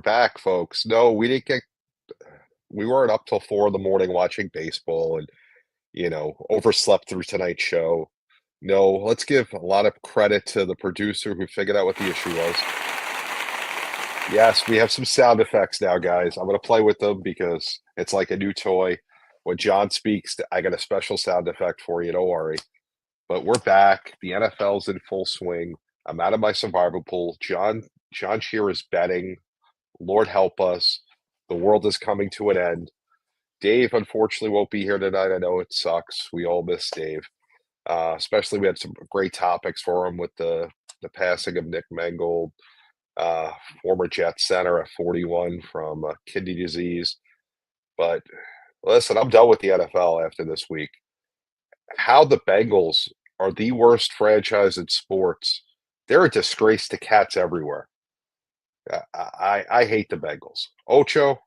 back, folks. No, we weren't up till 4 in the morning watching baseball and, overslept through tonight's show. No, let's give a lot of credit to the producer who figured out what the issue was. Yes, we have some sound effects now, guys. I'm going to play with them because it's like a new toy. When John speaks, I got a special sound effect for you. Don't worry. But we're back. The NFL's in full swing. I'm out of my survival pool. John Shear is betting. Lord help us. The world is coming to an end. Dave, unfortunately, won't be here tonight. I know it sucks. We all miss Dave. Especially we had some great topics for him with the passing of Nick Mangold, former Jets center at 41 from kidney disease. But listen, I'm done with the NFL after this week. How the Bengals are the worst franchise in sports. They're a disgrace to cats everywhere. I hate the Bengals. Ocho,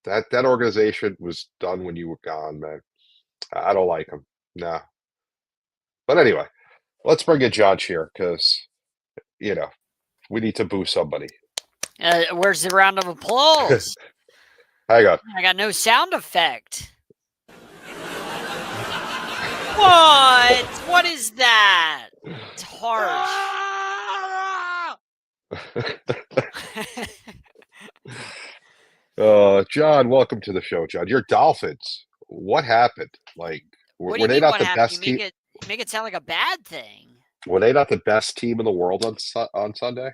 that organization was done when you were gone, man. I don't like them. Nah. But anyway, let's bring in John Shear because, we need to boo somebody. Where's the round of applause? Hang on. I got no sound effect. What? What is that? It's harsh. John, welcome to the show, John. Your Dolphins. What happened? Like, What do were you they mean not what the happened? best You team? make it sound like a bad thing. Were they not the best team in the world on Sunday?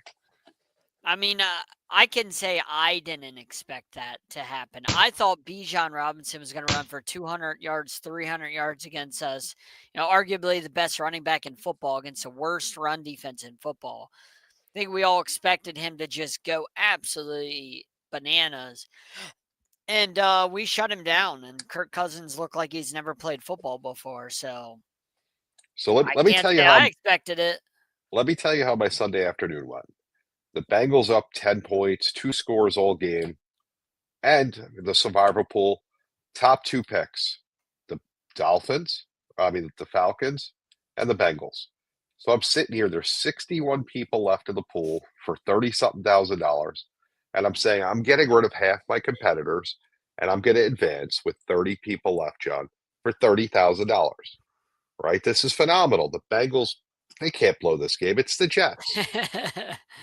I mean, I can say I didn't expect that to happen. I thought Bijan Robinson was going to run for 200 yards, 300 yards against us. Arguably the best running back in football against the worst run defense in football. I think we all expected him to just go absolutely bananas. And we shut him down, and Kirk Cousins looked like he's never played football before. So let me tell you I expected it. Let me tell you how my Sunday afternoon went. The Bengals up 10 points, 2 scores all game, and the survivor pool, top 2 picks, the the Falcons, and the Bengals. So I'm sitting here, there's 61 people left in the pool for 30-something thousand dollars, and I'm saying I'm getting rid of half my competitors, and I'm going to advance with 30 people left, John, for $30,000. Right? This is phenomenal. The Bengals, they can't blow this game. It's the Jets.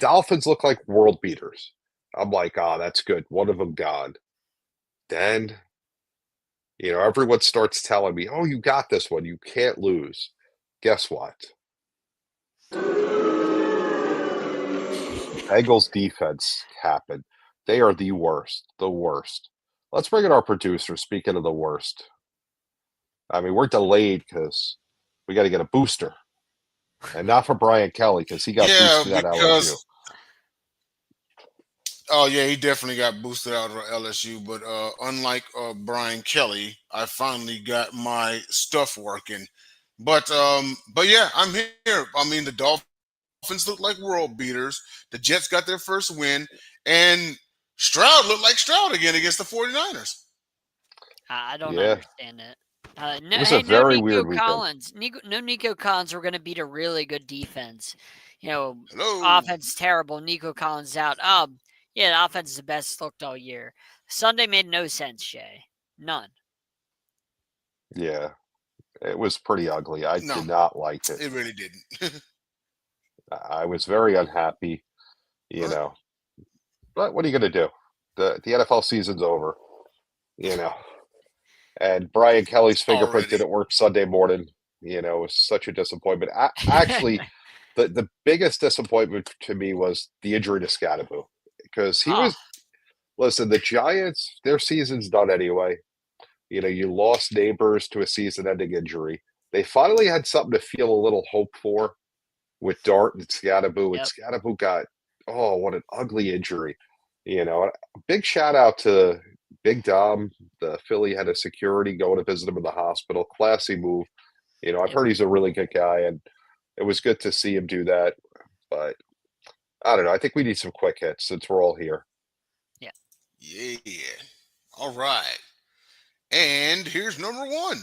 Dolphins look like world beaters. I'm like, that's good. One of them gone. Then, everyone starts telling me, oh, you got this one. You can't lose. Guess what? Bengals defense happened. They are the worst. The worst. Let's bring in our producer. Speaking of the worst. I mean, we're delayed because we got to get a booster. And not for Brian Kelly because he got boosted at LSU. Oh yeah, he definitely got boosted out of LSU. But unlike Brian Kelly, I finally got my stuff working. But yeah, I'm here. I mean, the Dolphins look like world beaters. The Jets got their first win, and Stroud looked like Stroud again against the 49ers. I don't understand it. It was a very weird Collins. Nico Collins. We're going to beat a really good defense. Hello. Offense terrible. Nico Collins out. Yeah, the offense is the best looked all year. Sunday made no sense, Jay. None. Yeah, it was pretty ugly. I did not like it. It really didn't. I was very unhappy, But what are you going to do? The NFL season's over, And Brian Kelly's fingerprint didn't work Sunday morning. It was such a disappointment. Actually, the biggest disappointment to me was the injury to Scadaboo. Because he was, listen, the Giants, their season's done anyway. You lost Neighbors to a season-ending injury. They finally had something to feel a little hope for with Dart and Scadaboo. And Scadaboo got, what an ugly injury. A big shout out to Big Dom, the Philly head of security, going to visit him in the hospital. Classy move. I've heard he's a really good guy, and it was good to see him do that. But I don't know. I think we need some quick hits since we're all here. Yeah. All right. And here's number 1.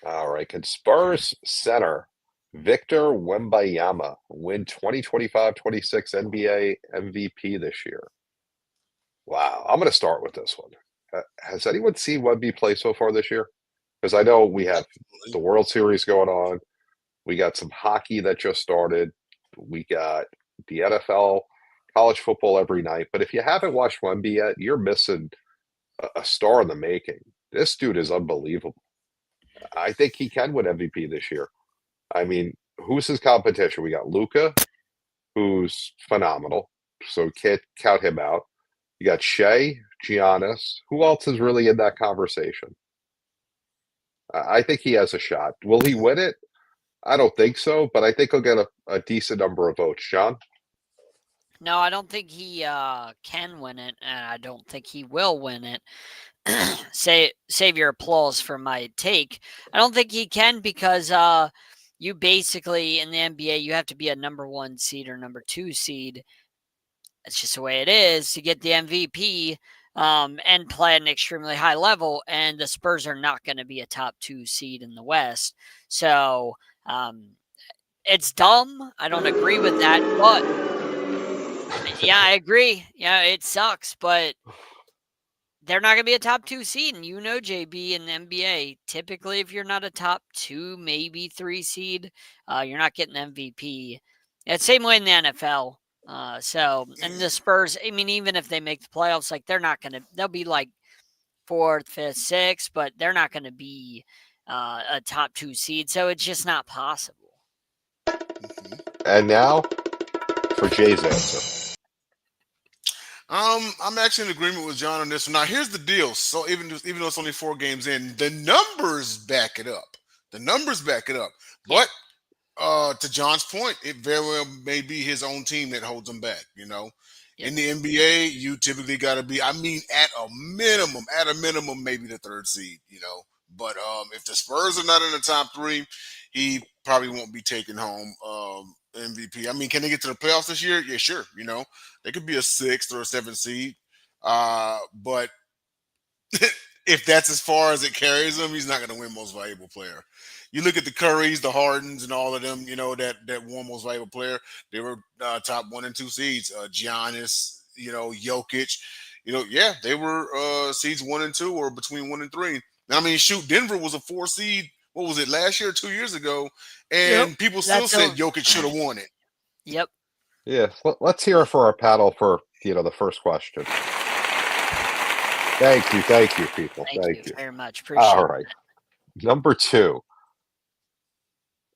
All right. Can Spurs center Victor Wembanyama win 2025-26 NBA MVP this year. Wow, I'm going to start with this one. Has anyone seen Wemby play so far this year? Because I know we have the World Series going on. We got some hockey that just started. We got the NFL, college football every night. But if you haven't watched Wemby yet, you're missing a star in the making. This dude is unbelievable. I think he can win MVP this year. I mean, who's his competition? We got Luca, who's phenomenal. So can't count him out. You got Shea, Giannis. Who else is really in that conversation? I think he has a shot. Will he win it? I don't think so, but I think he'll get a decent number of votes. John? No, I don't think he can win it, and I don't think he will win it. Save your applause for my take. I don't think he can because you basically in the NBA you have to be a number 1 seed or number 2 seed. It's just the way it is to get the MVP and play at an extremely high level. And the Spurs are not going to be a top 2 seed in the West, so it's dumb. I don't agree with that, but yeah, I agree. Yeah, it sucks, but they're not going to be a top 2 seed. And JB, in the NBA, typically if you're not a top 2, maybe 3 seed, you're not getting MVP. Yeah, same way in the NFL. And the Spurs, I mean, even if they make the playoffs, like they'll be like 4th, 5th, 6th, but they're not going to be a top 2 seed. So it's just not possible. And now for Jay's answer. I'm actually in agreement with John on this one. Now, here's the deal. So even though it's only 4 games in, the numbers back it up. The numbers back it up. Yeah. But to John's point, it very well may be his own team that holds him back. Yep. In the NBA, you typically got to be. I mean, at a minimum, maybe the 3rd seed. But if the Spurs are not in the top 3, he probably won't be taking home MVP. I mean, can they get to the playoffs this year? Yeah, sure. They could be a 6th or a 7th seed. But if that's as far as it carries him, he's not going to win Most Valuable Player. You look at the Currys, the Hardens, and all of them. That won Most Valuable Player. They were top 1 and 2 seeds. Giannis, Jokic. They were seeds 1 and 2 or between 1 and 3. I mean, shoot, Denver was a 4 seed. What was it, last year or 2 years ago? And people still said Jokic should have won it. Yep. Yeah, let's hear it for our panel for the first question. Thank you, people. Thank you very much. Appreciate All right. Number 2.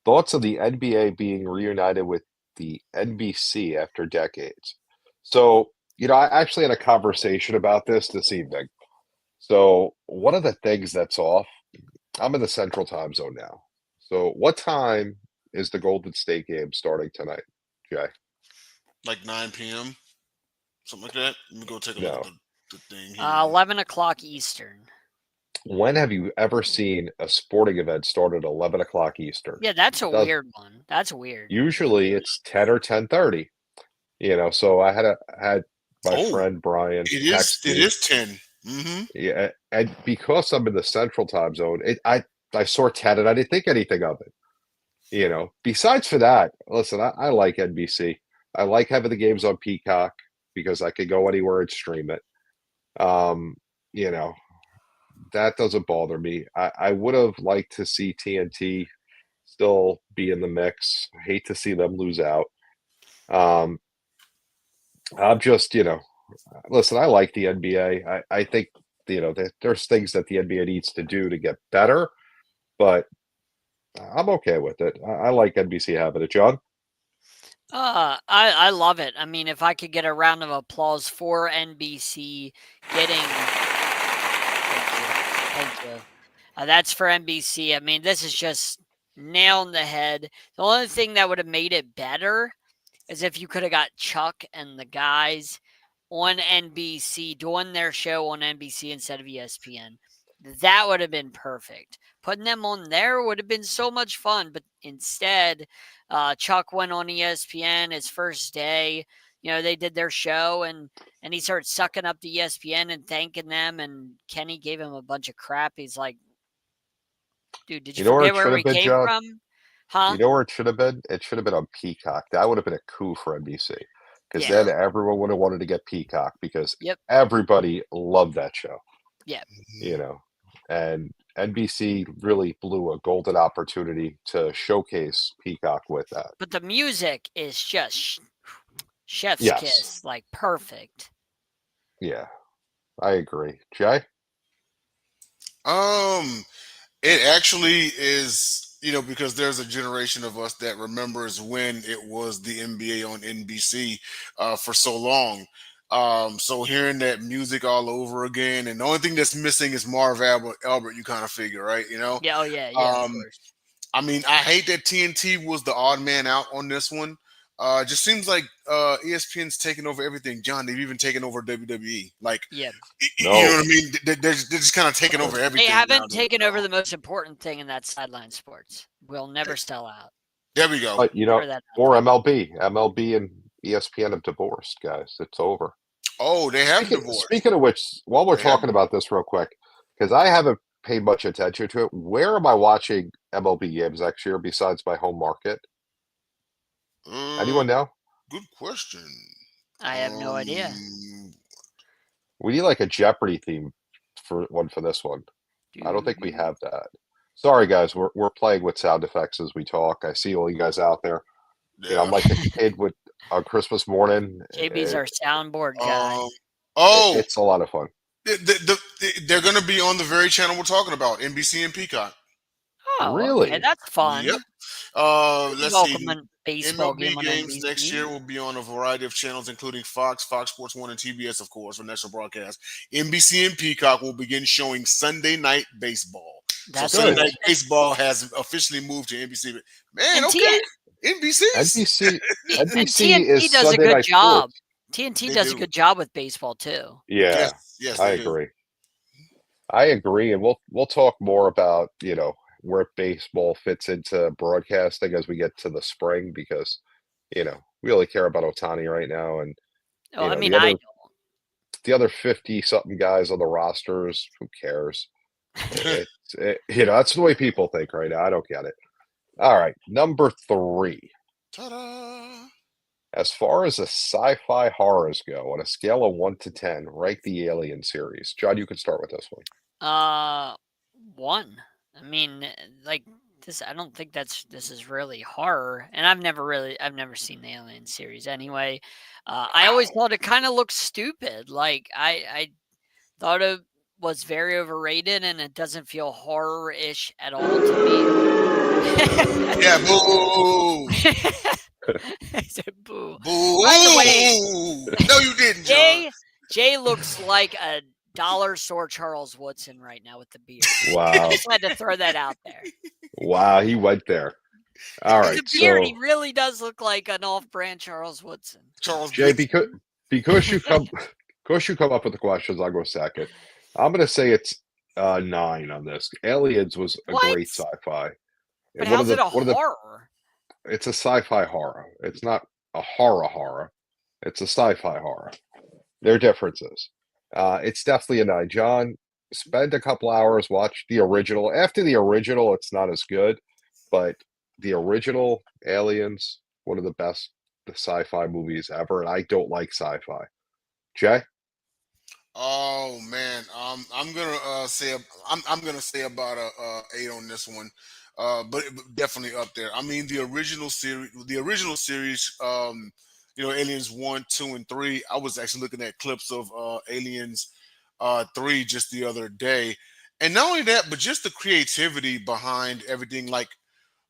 Thoughts of the NBA being reunited with the NBC after decades. So, I actually had a conversation about this evening. So, one of the things that's off, I'm in the Central Time Zone now. So, what time is the Golden State game starting tonight, Jay? Like 9 p.m., something like that. Let me go take a look at the thing here. 11 o'clock Eastern. When have you ever seen a sporting event start at 11 o'clock Eastern? Yeah, that's a weird one. That's weird. Usually it's 10 or 10:30. So I had my friend Brian text me. It is 10. Mm-hmm. Yeah, and because I'm in the Central Time Zone, I saw 10 and I didn't think anything of it. Besides for that, listen, I like NBC. I like having the games on Peacock because I could go anywhere and stream it. That doesn't bother me. I would have liked to see TNT still be in the mix. I hate to see them lose out. I'm just, listen, I like the NBA. I think, there's things that the NBA needs to do to get better, but I'm okay with it. I like NBC having it. John? I love it. I mean, if I could get a round of applause for NBC getting Thank you. That's for NBC. I mean, this is just nail in the head. The only thing that would have made it better is if you could have got Chuck and the guys on NBC doing their show on NBC instead of ESPN. That would have been perfect. Putting them on there would have been so much fun. But instead, Chuck went on ESPN his first day. They did their show and he started sucking up the ESPN and thanking them. And Kenny gave him a bunch of crap. He's like, dude, did you forget where we came from? Huh? You know where it should have been? It should have been on Peacock. That would have been a coup for NBC because Yeah. then everyone would have wanted to get Peacock because Yep. everybody loved that show, Yeah. you know. And NBC really blew a golden opportunity to showcase Peacock with that. But the music is just chef's Yes. kiss, like perfect. Yeah, I agree. Jay? It actually is, because there's a generation of us that remembers when it was the NBA on NBC for so long. So hearing that music all over again, and the only thing that's missing is Marv Albert, you kind of figure, right? Yeah. Oh yeah. Yeah. Of Um, course. I mean, I hate that TNT was the odd man out on this one. Just seems like ESPN's taking over everything. John, they've even taken over WWE. Like, Yeah. you know No. what I mean? They're just kind of taking over They everything haven't nowadays. taken over the most important thing, and that's sideline sports. We'll never sell out. There we go. But, Throw that out or there. MLB. MLB and ESPN have divorced, guys. It's over. Oh, they have Speaking, divorced. speaking of which, while we're They have. talking about this real quick, because I haven't paid much attention to it, where am I watching MLB games next year besides my home market? Anyone know? Good question. I have no idea. We need like a Jeopardy theme for this one. I don't think we have that. Sorry, guys. We're playing with sound effects as we talk. I see all you guys out there. Yeah. I'm like a kid on Christmas morning. JB's our soundboard guy. It's a lot of fun. They're going to be on the very channel we're talking about, NBC and Peacock. Oh, Really? okay, that's fun. Yep. Let's see. Welcome a baseball game on games NBC. next year will be on a variety of channels, including Fox, Fox Sports 1, and TBS, of course, for national broadcast. NBC and Peacock will begin showing Sunday Night Baseball. That's so Sunday good. Night Baseball has officially moved to NBC. Man, And okay. NBC. NBC And NBC TNT is does Sunday a good Night job. Sports. TNT They does do. a good job with baseball too. Yeah, Yes, I they do. agree. I agree, and we'll talk more about where baseball fits into broadcasting as we get to the spring because we only care about Otani right now, and Oh, I mean, the I other 50 something guys on the rosters, who cares? That's the way people think right now. I don't get it. All right, number 3. Ta-da! As far as the sci-fi horrors go, on a scale of 1 to 10, rank the Alien series. John, you can start with this one. 1. I mean, like this. I don't think this is really horror, and I've never seen the Alien series anyway. I always thought it kind of looked stupid. Like I thought it was very overrated, and it doesn't feel horror-ish at all to me. Yeah, boo! I said boo. Boo! By the way, No, you didn't, John. Jay looks like a dollar store Charles Woodson right now with the beard. I Wow. just had to throw that out there. Wow, he went there. All right, The beard, so he really does look like an off-brand Charles Woodson. Charles Jay, Woodson. because you come up with the questions, I'll go second. I'm gonna say it's 9 on this. Aliens was a What? great sci-fi. But One of how's it the- a one of the- horror? It's a sci-fi horror. It's not a horror. It's a sci-fi horror. There are differences. It's definitely a 9. John, spend a couple hours, watch the original. After the original, it's not as good, but the original Aliens, one of the best sci-fi movies ever, and I don't like sci-fi. Jay? Oh man, I'm gonna say I'm gonna say about a 8 on this one, but definitely up there. I mean, the original series, Aliens 1, 2, and 3. I was actually looking at clips of Aliens 3 just the other day, and not only that, but just the creativity behind everything,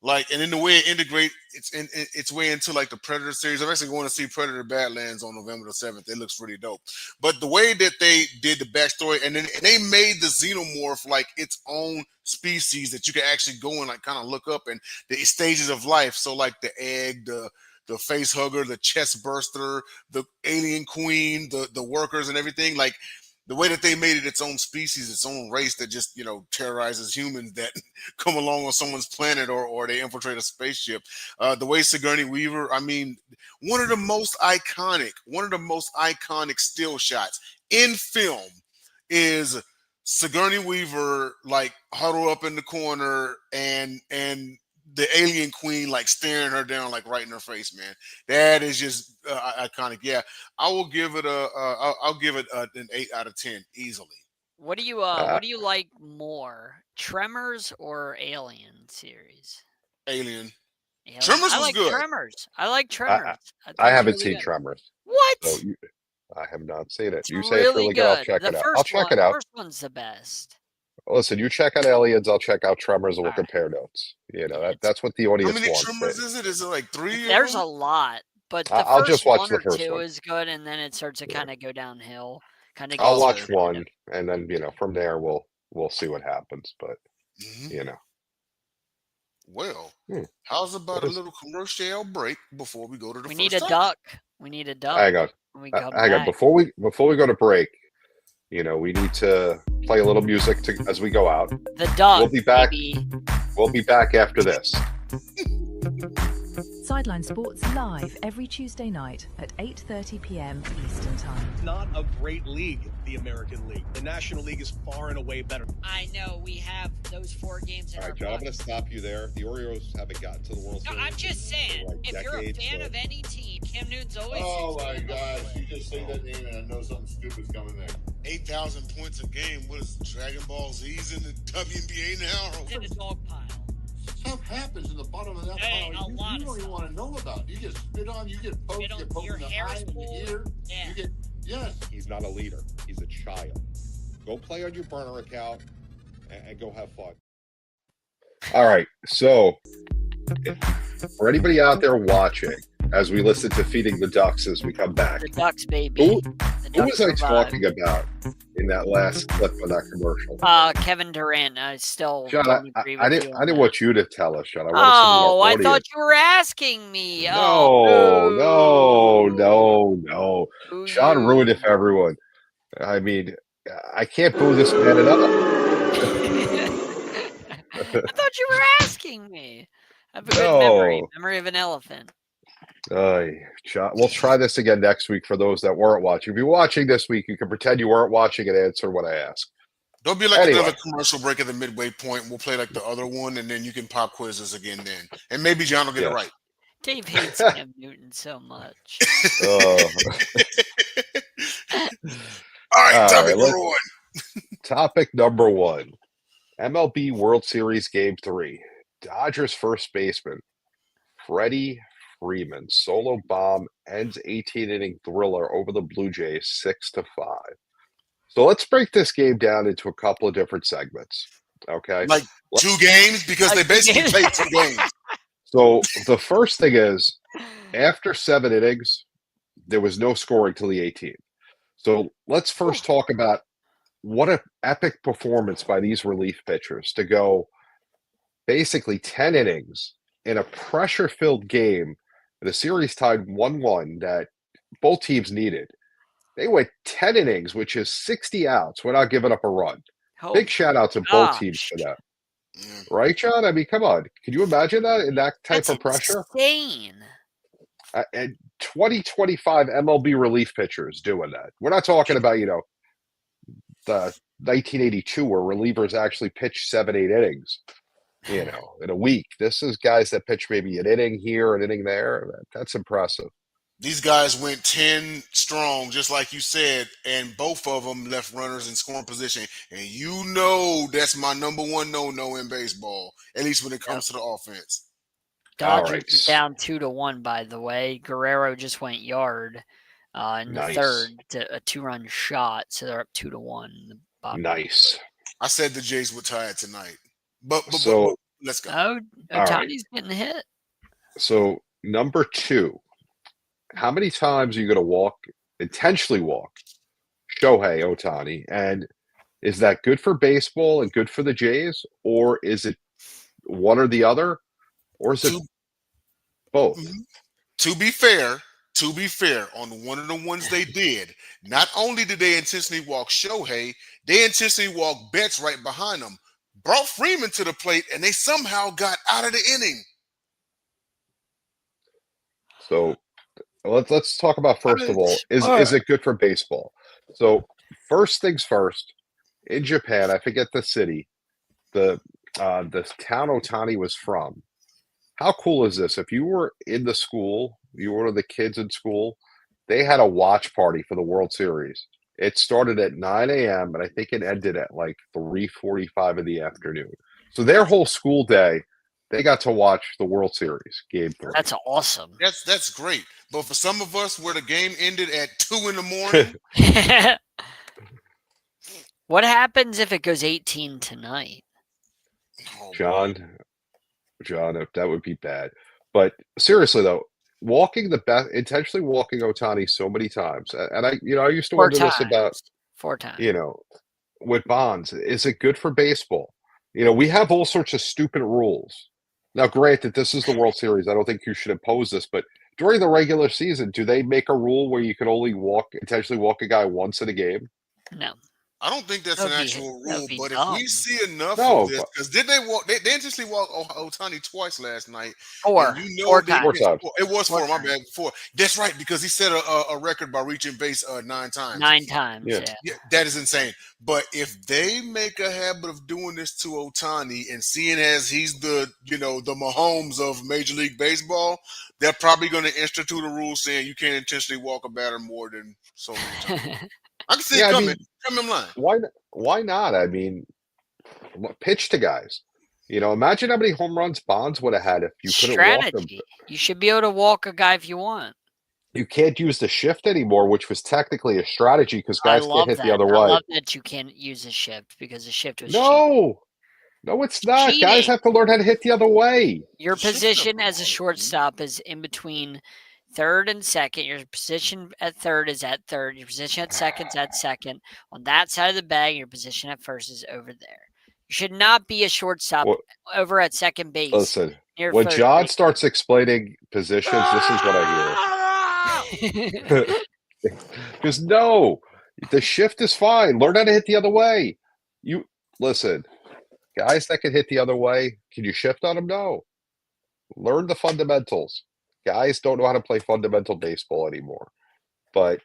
and in the way it integrate its way into like the Predator series. I'm actually going to see Predator Badlands on November the 7th. It looks pretty dope. But the way that they did the backstory, and then they made the xenomorph like its own species that you can actually go and like kind of look up and the stages of life. So like the egg, the face hugger, the chest burster, the alien queen, the workers and everything. Like the way that they made it its own species, its own race that just, terrorizes humans that come along on someone's planet or they infiltrate a spaceship. The way Sigourney Weaver, I mean, one of the most iconic still shots in film is Sigourney Weaver like huddle up in the corner and the alien queen like staring her down like right in her face, man. That is just iconic. Yeah, I will give it I'll give it an 8 out of 10 easily. What do you like more, Tremors or Alien series? Alien. Alien. Tremors I was like good. Tremors. I like I, Tremors. That I was haven't really seen good. Tremors, so What? I have not seen it. It's You say it's really really good, I'll good. check The it out. I'll first check one, it out. first one's the best. Listen, you check out Aliens, I'll check out Tremors, and we'll All right. compare notes. Yeah, That's what the How audience many wants. Tremors is it? Is it like 3 of there's them? a lot, but the I'll just first watch one the or first two one. is good, and then it starts to Yeah. kind of go downhill. Kind of I'll gets Okay. watch one, and then from there we'll see what happens. But hmm Well, hmm, how's about what a is? little commercial break before we go to the We need first a topic? duck. We need a duck Hang on, when we come hang on. back. Before we go to break, we need to play a little music as we go out. The duck, We'll be back. baby. We'll be back after this. Sideline Sports live every Tuesday night at 8:30 p.m. Eastern Time. Not a great league, the American League. The National League is far and away better. I know we have those 4 games in All our right, John, I'm book. going to stop you there. The Orioles haven't gotten to the World No, Series. I'm just saying, like if you're a decades, fan so- of any team, Cam Newton's always. Oh my gosh, you just say that name and I know something stupid's coming there. 8,000 points a game. What is Dragon Ball Z's in the WNBA now? It's in a dog pile. Stuff happens in the bottom of that Hey, pile a you lot don't of even stuff. want to know about. You get spit on, you get poked, Spit you on, get poked your in the hair eye is and the pulled. ear. Yeah. You get, yes. He's not a leader. He's a child. Go play on your burner account and go have fun. All right. So, for anybody out there watching, as we listen to Feeding the Ducks as we come back, The Ducks, baby. Who- The who was Ducks I survive. talking about in that last clip of that commercial? Kevin Durant. I still John, don't agree with I you. didn't on that. want you to tell us, John. I wanted Oh, I some of our thought audience. you were asking me. No, Oh, no. boo Sean you. ruined it for everyone. I mean, I can't boo this man enough. I thought you were asking me. I have a good memory. No. Memory of an elephant. Sean, we'll try this again next week for those that weren't watching. If you're watching this week, you can pretend you weren't watching and answer what I asked. Don't be like Anyway. another commercial break at the midway point. We'll play like the other one, and then you can pop quizzes again then. And maybe John will get Yes. it right. Dave hates Cam Newton so much. Oh. All right, All topic right, number one. Topic number 1. MLB World Series Game 3. Dodgers first baseman Freddie Freeman solo bomb ends 18-inning thriller over the Blue Jays 6-5. So let's break this game down into a couple of different segments. Okay. Like 2 games because they basically played 2 games. So the first thing is, after 7 innings, there was no scoring till the 18th. So let's first talk about what an epic performance by these relief pitchers to go basically 10 innings in a pressure-filled game, the series tied 1-1 that both teams needed. They went 10 innings, which is 60 outs without giving up a run. Oh, Big shout out to both teams for that. Yeah. Right, John? I mean, come on. Can you imagine that in that type that's of pressure? insane. And 2025 MLB relief pitchers doing that. We're not talking about, the 1982 where relievers actually pitched 7-8 innings, in a week. This is guys that pitch maybe an inning here, an inning there. That's impressive. These guys went 10 strong, just like you said, and both of them left runners in scoring position. And that's my number one no-no in baseball, at least when it comes to the offense. Dodgers right. are down 2-1, by the way. Guerrero just went yard in the Nice. third to a 2-run shot, so they're up 2-1. Nice. I said the Jays would tie it tonight. But So- let's go. Oh, All right. Otani's getting hit. So number 2, how many times are you going to intentionally walk Shohei Otani? And is that good for baseball and good for the Jays? Or is it one or the other? Or is it both? To be fair, on one of the ones they did, not only did they intentionally walk Shohei, they intentionally walked Betts right behind them, brought Freeman to the plate, and they somehow got out of the inning. So let's talk about, first of all, is it good for baseball? So first things first, in Japan, I forget the city, the town Otani was from, how cool is this? If you were in the school, you were one of the kids in school, they had a watch party for the World Series. It started at 9 a.m. and I think it ended at like 3:45 in the afternoon. So their whole school day, they got to watch the World Series, Game 3. That's awesome. That's great. But for some of us, where the game ended at 2 in the morning, What happens if it goes 18 tonight? oh, boy. John, that would be bad. But seriously though, intentionally walking Otani so many times, and I used to 4 wonder this about, times. 4 times. with Bonds, is it good for baseball? We have all sorts of stupid rules. Now, granted, this is the World Series. I don't think you should impose this, but during the regular season, do they make a rule where you can only intentionally walk a guy once in a game? No. I don't think that's an actual rule, but if we see enough No, of this, because did they walk? They intentionally walked Otani twice last night. 4. And you know 4 they times. 4 times. It was 4. My times. bad. 4. That's right, because he set a record by reaching base 9 times. 9 times. Yeah. Yeah, that is insane. But if they make a habit of doing this to Otani, and seeing as he's the the Mahomes of Major League Baseball, they're probably going to institute a rule saying you can't intentionally walk a batter more than so many times. I can see it coming. Come in line. Why not? I mean, pitch to guys. Imagine how many home runs Bonds would have had if you couldn't walk them. Strategy. You should be able to walk a guy if you want. You can't use the shift anymore, which was technically a strategy because I guys love can't hit that. the other I way. love that you can't use a shift because the shift was cheating. No, it's not. Guys Cheating. have to learn how to hit the other way. Your The shift position never as a bothered me. shortstop is in between third and second. Your position at third is at third. Your position at second is at second. On that side of the bag, your position at first is over there. You should not be a shortstop Well, over at second base. listen, Near when first John base. starts explaining positions, this is what I hear. Because no, the shift is fine. Learn how to hit the other way. You listen, guys that can hit the other way, can you shift on them? No. Learn the fundamentals. Guys don't know how to play fundamental baseball anymore. But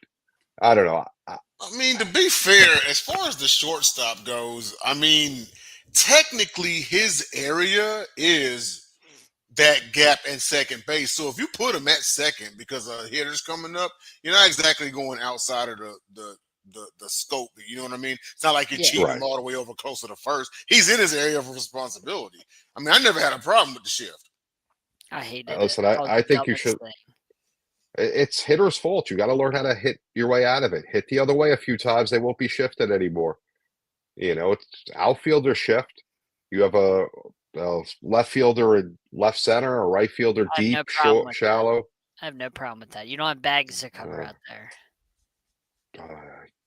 I don't know. I mean, to be fair, as far as the shortstop goes, I mean, technically his area is that gap in second base. So if you put him at second because a hitter's coming up, you're not exactly going outside of the scope. You know what I mean? It's not like you're Yeah. cheating Right. him all the way over closer to first. He's in his area of responsibility. I mean, I never had a problem with the shift. I hated Listen, it. I think you should. It's hitter's fault. You got to learn how to hit your way out of it. Hit the other way a few times. They won't be shifted anymore. It's outfielder shift. You have a left fielder in left center, a right fielder I have deep, no problem with that. shallow. I have no problem with that. You don't have bags to cover Oh. out there. Oh,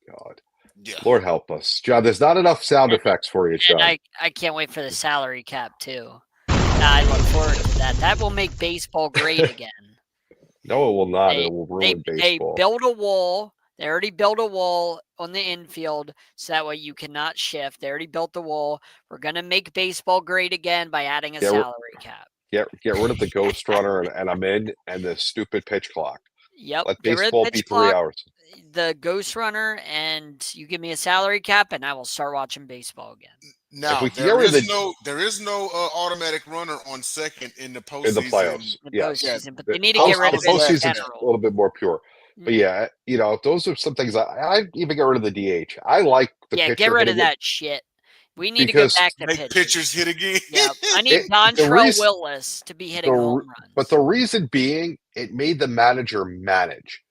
God. Yeah. Lord help us. John, there's not enough sound effects for you, John. And I can't wait for the salary cap too. I look forward to that. That will make baseball great again. No, it will not. They- It will ruin They baseball. build a wall. They already built a wall on the infield, so that way you cannot shift. They already built the wall. We're gonna make baseball great again by adding a Yeah, we're- salary cap. Get rid of the ghost runner and I'm in, and the stupid pitch clock. Yep. Let Get rid of baseball the be pitch 3 clock, hours. the ghost runner, and you give me a salary cap, and I will start watching baseball again. Now we can there get rid of is no automatic runner on second in the postseason. In the playoffs. The Yes. postseason, but The they need to post- get rid I of was it in postseason's postseason's general. a little bit more pure. But Mhm. yeah, those are some things I even get rid of the DH. I like the Yeah, pitcher get rid of hitting it that shit. We need to go because back to Make pitching. pitchers hit again. Yeah, I need It- the Dontrell reason- Willis to be hitting the home re- runs. But the reason being, it made the manager manage.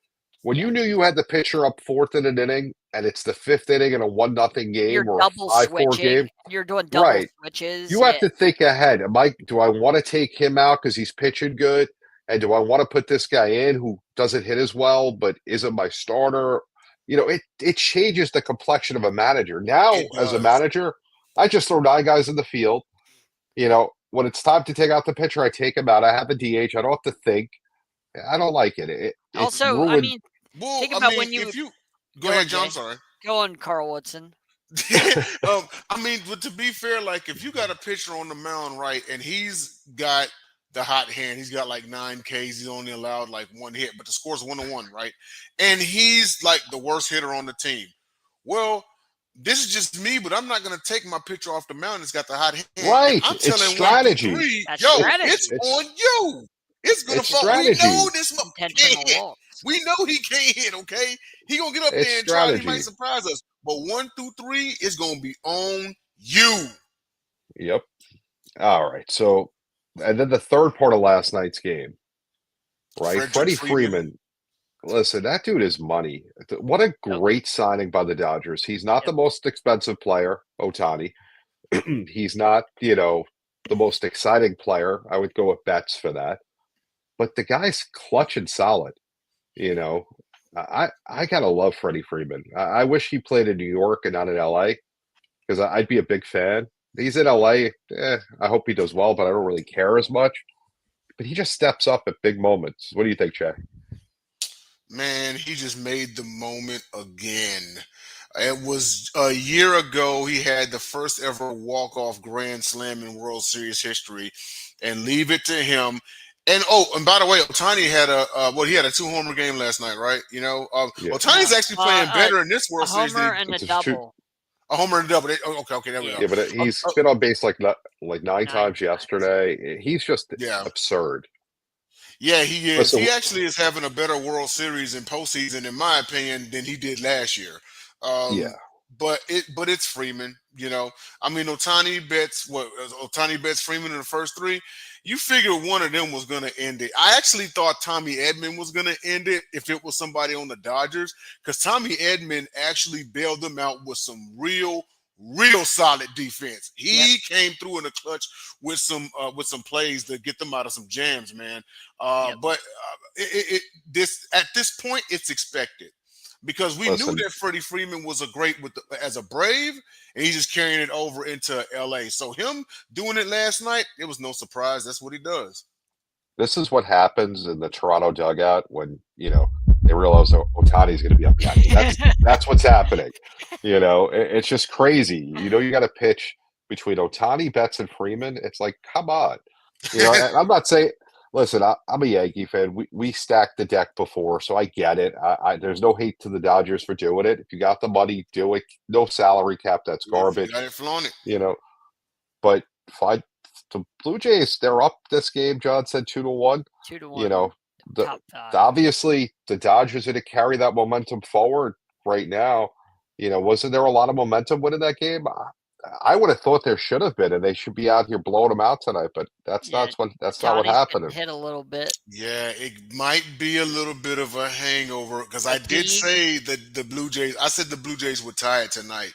When you Yeah. knew you had the pitcher up fourth in an inning, and it's the fifth inning in a 1-0 game You're or a double 5-4 switching. game, You're doing double Right. switches. you have to think ahead. Do I want to take him out because he's pitching good? And do I want to put this guy in who doesn't hit as well, but isn't my starter? It changes the complexion of a manager. Now, It as a does. manager, I just throw 9 guys in the field. When it's time to take out the pitcher, I take him out. I have a DH. I don't have to think. I don't like it. It Also, I ruined- mean, Well, Think I about mean, when you- if you Go go ahead, on, John. Jay. Sorry. go on, Carl Woodson. I mean, but to be fair, like if you got a pitcher on the mound, right, and he's got the hot hand, he's got like 9 Ks, he's only allowed like 1 hit, but the score's 1-1, right? And he's like the worst hitter on the team. Well, this is just me, but I'm not gonna take my picture off the mountain. It's got the hot hand, and Right. I'm It's telling 1 through strategy. 3, That's yo, strategy. it's on you. It's gonna It's fall. We know strategy. this motherfucker Intentional can't hit. walks. We know he can't hit. Okay, he gonna get up It's there and try. And he might strategy. surprise us. But 1 through 3 is gonna be on you. Yep. All right. So, and then the third part of last night's game, right? Frederick Freddie Freeman. Freeman. Listen, that dude is money. What a great signing by the Dodgers. He's not the most expensive player, Otani. He's not, the most exciting player. I would go with Betts for that. But the guy's clutch and solid. You know, I gotta love Freddie Freeman. I wish he played in New York and not in LA because I'd be a big fan. He's in LA. I hope he does well, but I don't really care as much. But he just steps up at big moments. What do you think, Jay? Man, he just made the moment again. It was a year ago he had the first ever walk-off grand slam in World Series history, and leave it to him. And by the way, Otani had he had a 2-homer game last night, right? Yeah. Otani's actually playing better in this A World Series homer than and a It's just two- double. a homer and a double. Okay, there we go. Yeah, but he's been on base like 9 times times. yesterday. He's just Yeah. absurd. Yeah, he is. Listen, He actually is having a better World Series and postseason, in my opinion, than he did last year. Yeah. But it's Freeman. I mean, Otani bets Freeman in the first 3. You figure one of them was going to end it. I actually thought Tommy Edman was going to end it if it was somebody on the Dodgers, because Tommy Edman actually bailed them out with some real solid defense. He came through in the clutch with some plays to get them out of some jams, man. But at this point, it's expected, because we knew that Freddie Freeman was as a Brave, and he's just carrying it over into LA. So him doing it last night, it was no surprise. That's what he does. This is what happens in the Toronto dugout when, they realize Otani's going to be up next. That's what's happening. It's just crazy. You got to pitch between Otani, Betts, and Freeman. It's like, come on. And I'm not saying, listen, I'm a Yankee fan. We stacked the deck before, so I get it. There's no hate to the Dodgers for doing it. If you got the money, do it. No salary cap, that's garbage. Got it flaunt it. But the Blue Jays, they're up this game. John said 2-1. 2-1. Top 5. Obviously, the Dodgers are to carry that momentum forward right now. Wasn't there a lot of momentum winning that game? I would have thought there should have been, and they should be out here blowing them out tonight. But that's not what happened. Hit a little bit. Yeah, it might be a little bit of a hangover, because I did say that the Blue Jays. I said the Blue Jays would tie it tonight.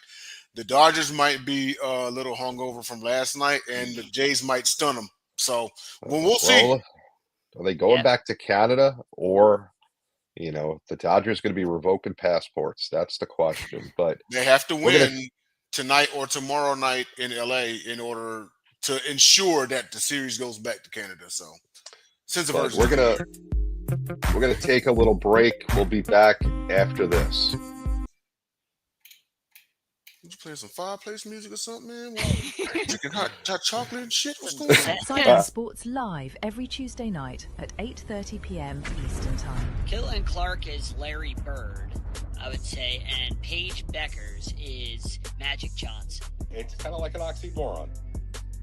The Dodgers might be a little hungover from last night, and the Jays might stun them. So we'll see. Are they going back to Canada, or the Dodgers going to be revoking passports? That's the question. But they have to win tonight or tomorrow night in LA in order to ensure that the series goes back to Canada. So we're gonna take a little break. We'll be back after this. You playing some fireplace music or something, man? Drinking hot chocolate and shit? What's going on? Sideline Sports live every Tuesday night at 8:30 p.m. Eastern Time. Caitlin Clark is Larry Bird, I would say, and Paige Beckers is Magic Johnson. It's kind of like an oxymoron,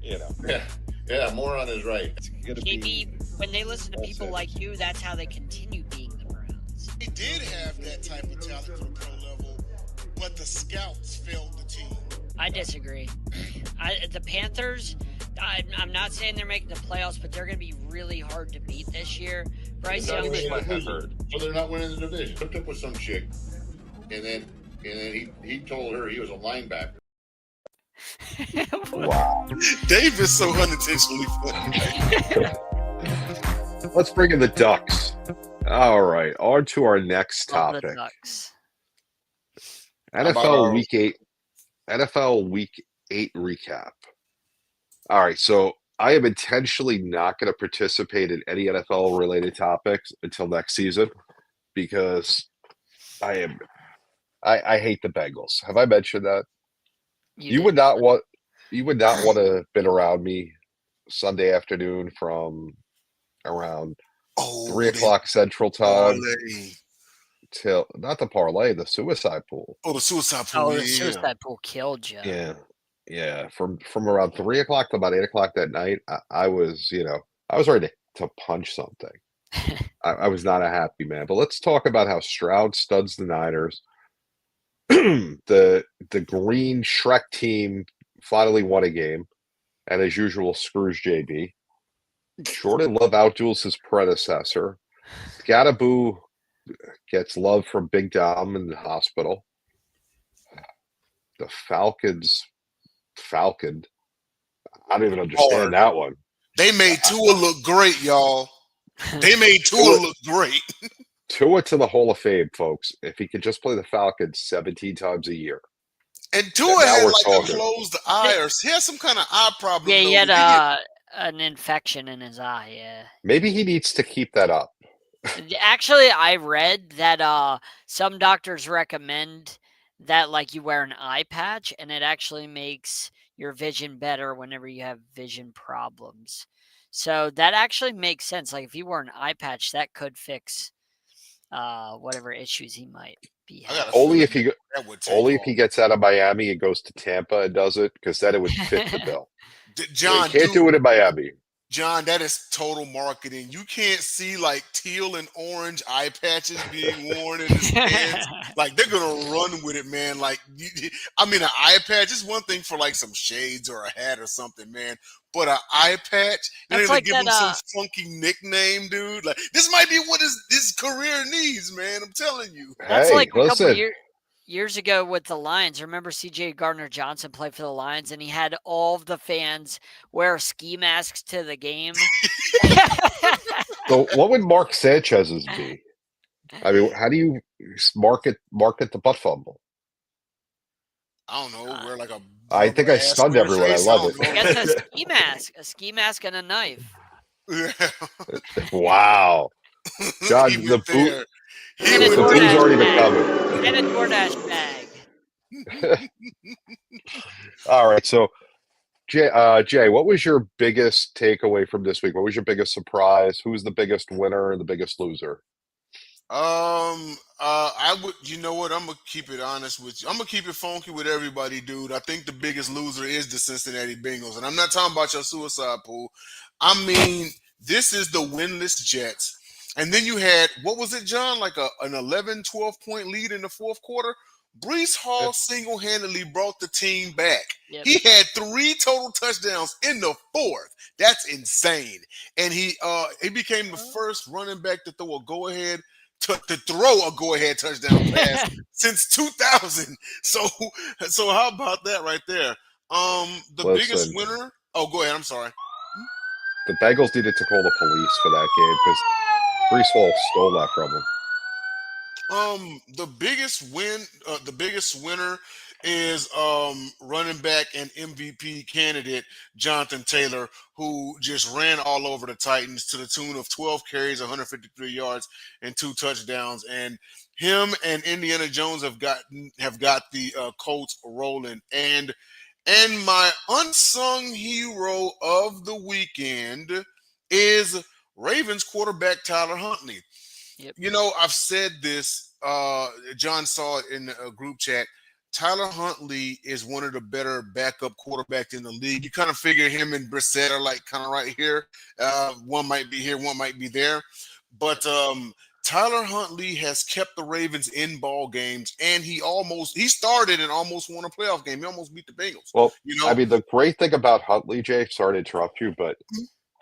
Yeah, moron is right. Maybe when they listen to people like you, that's how they continue being the Browns. He did have that type of talent to the pro level, but the scouts failed the team. I disagree. The Panthers, I'm not saying they're making the playoffs, but they're going to be really hard to beat this year. Bryce They're not Young. winning the division. So they're not winning the division. Hooked up with some chick, and then he told her he was a linebacker. Wow. Dave is so unintentionally funny. Let's bring in the Ducks. All right, on to our next Love the topic. Ducks. NFL Week 8 recap. All right, so I am intentionally not going to participate in any NFL related topics until next season, because I hate the Bengals. Have I mentioned that? You would not want to have been around me Sunday afternoon from around 3 o'clock Central Time till not the parlay, the suicide pool. Oh, the suicide pool. Oh, the Yeah. suicide pool killed you. Yeah, yeah. From around 3 o'clock to about 8 o'clock that night, I was, I was ready to punch something. I was not a happy man. But let's talk about how Stroud studs the Niners. The green Shrek team finally won a game, and as usual, screws JB. Jordan Love outduels his predecessor. Scattaboo gets love from Big Dom in the hospital. The Falcons falconed. I don't even understand that one. They made Tua look great, y'all. They made Tua look great. Tua to the Hall of Fame, folks. If he could just play the Falcons 17 times a year. And Tua Now had we're like talking. a closed eye, or he had some kind of eye problem. Yeah, he though. had an infection in his eye. Yeah. Maybe he needs to keep that up. Actually, I read that some doctors recommend that like you wear an eye patch, and it actually makes your vision better whenever you have vision problems. So that actually makes sense. Like if you wear an eye patch, that could fix whatever issues he might be I got a having. Only feeling if he that would take only if off. he gets out of Miami and goes to Tampa and does it, because then it would fit the bill. John, you can't do it in Miami. John, that is total marketing. You can't see like teal and orange eye patches being worn in the stands. Like they're gonna run with it, man. Like, I mean, an eye patch is one thing for like some shades or a hat or something, man. But an eye patch, and they're That's gonna like give him that, some funky nickname, dude. Like this might be what his career needs, man. I'm telling you. That's Hey, like a couple listen. years ago with the Lions. Remember CJ Gardner-Johnson played for the Lions, and he had all of the fans wear ski masks to the game. So what would Mark Sanchez's be? I mean, how do you market the butt fumble? I don't know. Wear like a. I think I rubber-ass stunned square everyone. I face. love don't it. know, Gets man. a ski mask, and a knife. Wow. John, He the went boot. there. He And a The went boot's DoorDash already been bag. coming. And a DoorDash bag. All right. So, Jay, what was your biggest takeaway from this week? What was your biggest surprise? Who's the biggest winner and the biggest loser? I would, you know what? I'm gonna keep it honest with you. I'm gonna keep it funky with everybody, dude. I think the biggest loser is the Cincinnati Bengals, and I'm not talking about your suicide pool. I mean, this is the winless Jets. And then you had, what was it, John? Like an 11, 12-point lead in the fourth quarter. Brees Hall single-handedly brought the team back. Yep. He had 3 total touchdowns in the fourth. That's insane. And he became the first running back to throw a go-ahead to throw a go-ahead touchdown pass since 2000. So how about that right there? The biggest Listen. winner. Oh, go ahead. I'm sorry. The Bengals needed to call the police for that game because Brees Hall stole that from him. The biggest winner is running back and MVP candidate Jonathan Taylor, who just ran all over the Titans to the tune of 12 carries, 153 yards, and 2 touchdowns. And him and Indiana Jones have got the Colts rolling. And my unsung hero of the weekend is Ravens quarterback Tyler Huntley. Yep. You know, I've said this. John saw it in the group chat. Tyler Huntley is one of the better backup quarterbacks in the league. You kind of figure him and Brissett are like kind of right here. One might be here, one might be there. But Tyler Huntley has kept the Ravens in ball games, and he started and almost won a playoff game. He almost beat the Bengals. Well, You know, I mean, the great thing about Huntley, Jay, sorry to interrupt you, but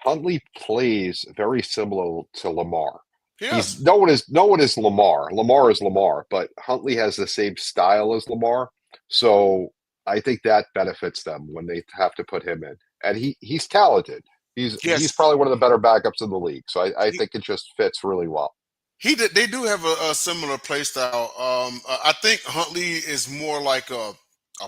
Huntley plays very similar to Lamar. yes. No one is Lamar. Lamar is Lamar, but Huntley has the same style as Lamar. So I think that benefits them when they have to put him in. And he's talented. He's probably one of the better backups in the league. So I think it just fits really well. They do have a similar play style. I think Huntley is more like a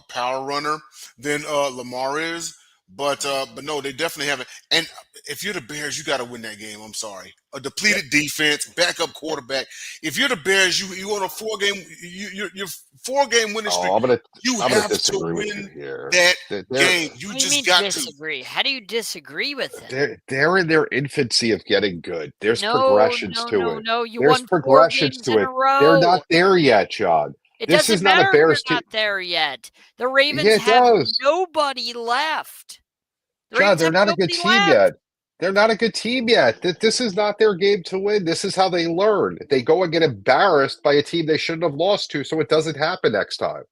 power runner than Lamar is. But no, they definitely haven't. And if you're the Bears, you got to win that game. I'm sorry. A depleted defense, backup quarterback. If you're the Bears, you on a 4-game you're 4-game winning streak. Oh, You I'm gonna have to disagree with you win here. that They're game. You What do you just mean got to. disagree? How do you disagree with him? they're in their infancy of getting good. There's No, progressions no, to no, it. no. You There's won 4 progressions games to in a it. They're row. not there yet, John. It This is doesn't not a matter Bears they're team. not there yet. The Yeah, Ravens it have does. nobody left. The John, Ravens they're have not a good nobody team left. yet. They're not a good team yet. This is not their game to win. This is how they learn. They go and get embarrassed by a team they shouldn't have lost to, so it doesn't happen next time.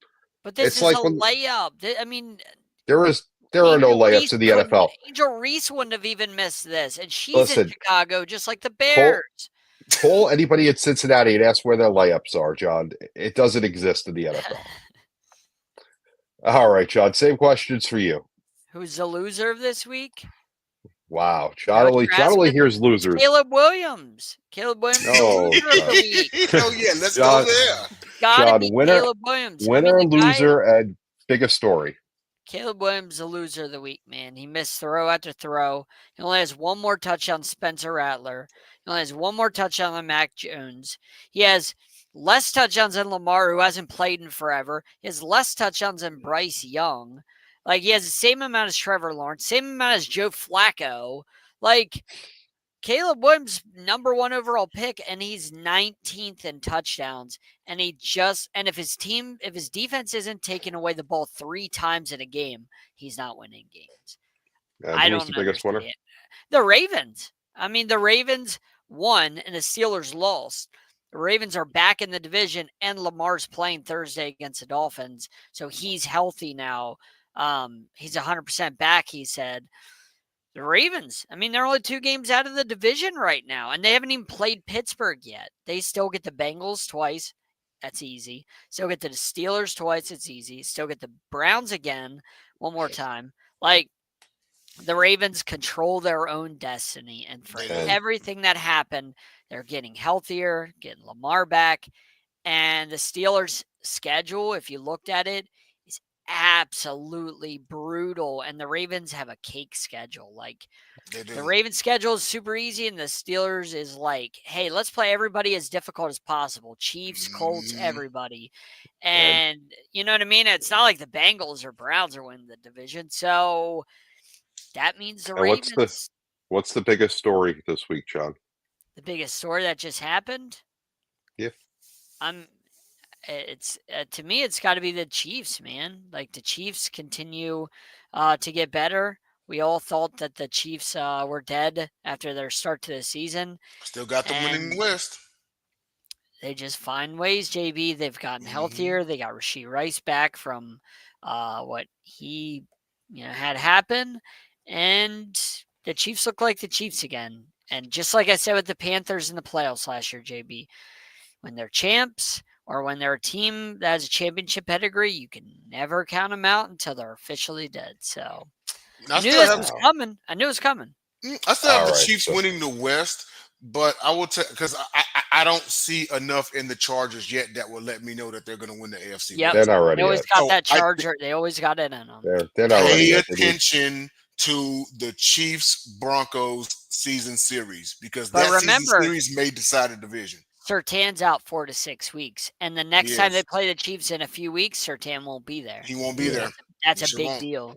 But this It's is a like when layup. I mean, there are no layups in the NFL. Angel Reese wouldn't have even missed this, and she's in Listen, Chicago just like the Cole, Bears. Call anybody in Cincinnati and ask where their layups are, John. It doesn't exist in the NFL. All right, John. Same questions for you. Who's the loser of this week? Wow, Is that what you're John only asking? hears It's losers. Caleb Williams. Caleb Williams is the No, loser of the week. Oh yeah, let's John, go there. Gotta John, be winner, Caleb Williams. winner, the guy, loser, and biggest story. Caleb Williams, the loser of the week, man. He missed throw after throw. He only has one more touchdown, Spencer Rattler. He only has one more touchdown than Mac Jones. He has less touchdowns than Lamar, who hasn't played in forever. He has less touchdowns than Bryce Young. Like, he has the same amount as Trevor Lawrence, same amount as Joe Flacco. Like, Caleb Williams, number 1 overall pick, and he's 19th in touchdowns. And if his defense isn't taking away the ball 3 times in a game, he's not winning games. And I who was don't the biggest winner? understand. The Ravens. I mean, the Ravens won and the Steelers lost. The Ravens are back in the division, and Lamar's playing Thursday against the Dolphins. So he's healthy now. He's 100% back, he said. The Ravens, I mean, they're only 2 games out of the division right now, and they haven't even played Pittsburgh yet. They still get the Bengals twice. That's easy. Still get the Steelers twice. It's easy. Still get the Browns again one more time. Like, the Ravens control their own destiny, and for everything that happened, they're getting healthier, getting Lamar back, and the Steelers' schedule, if you looked at it, is absolutely brutal, and the Ravens have a cake schedule. Like, the Ravens' schedule is super easy, and the Steelers is like, hey, let's play everybody as difficult as possible. Chiefs, Colts, everybody. And you know what I mean? It's not like the Bengals or Browns are winning the division, so that means the Ravens. What's the biggest story this week, John? The biggest story that just happened? Yeah. It's to me, it's got to be the Chiefs, man. Like, the Chiefs continue to get better. We all thought that the Chiefs were dead after their start to the season. Still got the winning West. They just find ways, JB. They've gotten healthier. They got Rashee Rice back from what he had happen. And the Chiefs look like the Chiefs again. And just like I said with the Panthers in the playoffs last year, JB, when they're champs or when they're a team that has a championship pedigree, you can never count them out until they're officially dead. So I knew this was coming. I knew it was coming. I still have the Chiefs winning the West, but I will tell because I don't see enough in the Chargers yet that will let me know that they're going to win the AFC. Yep. They're not ready. They always yet. got that Charger. They always got it in them. They're not ready. Pay attention to the Chiefs Broncos season series because season series may decide the division. Surtain's out 4 to 6 weeks, and the next time they play the Chiefs in a few weeks, Surtain won't be there. He won't be there. That's a big deal.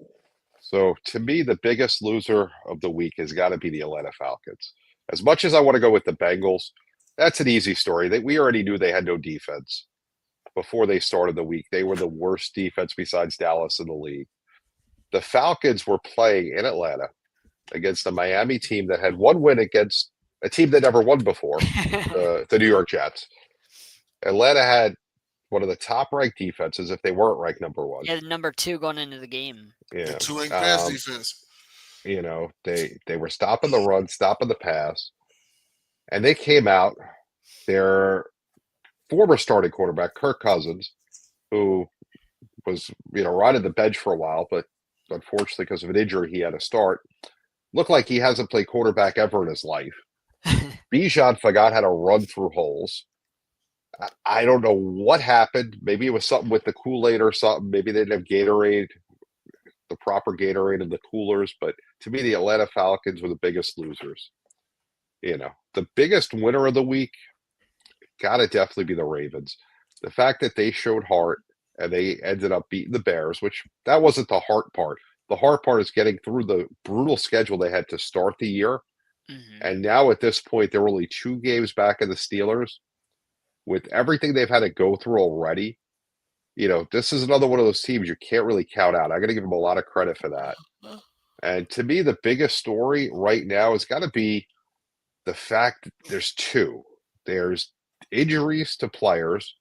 So to me, the biggest loser of the week has got to be the Atlanta Falcons. As much as I want to go with the Bengals, that's an easy story. We already knew they had no defense before they started the week. They were the worst defense besides Dallas in the league. The Falcons were playing in Atlanta against a Miami team that had one win against a team that never won before, the New York Jets. Atlanta had one of the top-ranked defenses if they weren't ranked number 1. Yeah, number 2 going into the game. Yeah, the 2-8 pass defense. They were stopping the run, stopping the pass, and they came out. Their former starting quarterback, Kirk Cousins, who was riding the bench for a while, but unfortunately because of an injury he had to start, looked like he hasn't played quarterback ever in his life. Bijan forgot how to run through holes. I don't know what happened. Maybe it was something with the Kool-Aid or something. Maybe they didn't have Gatorade. the proper Gatorade and the coolers, but to me, the Atlanta Falcons were the biggest losers. The biggest winner of the week gotta definitely be the Ravens. The fact that they showed heart and they ended up beating the Bears, which that wasn't the heart part. The hard part is getting through the brutal schedule they had to start the year. Mhm. And now at this point, they're only 2 games back of the Steelers. With everything they've had to go through already, this is another one of those teams you can't really count out. I got to give them a lot of credit for that. And to me, the biggest story right now has got to be the fact that there's two. There's injuries to players.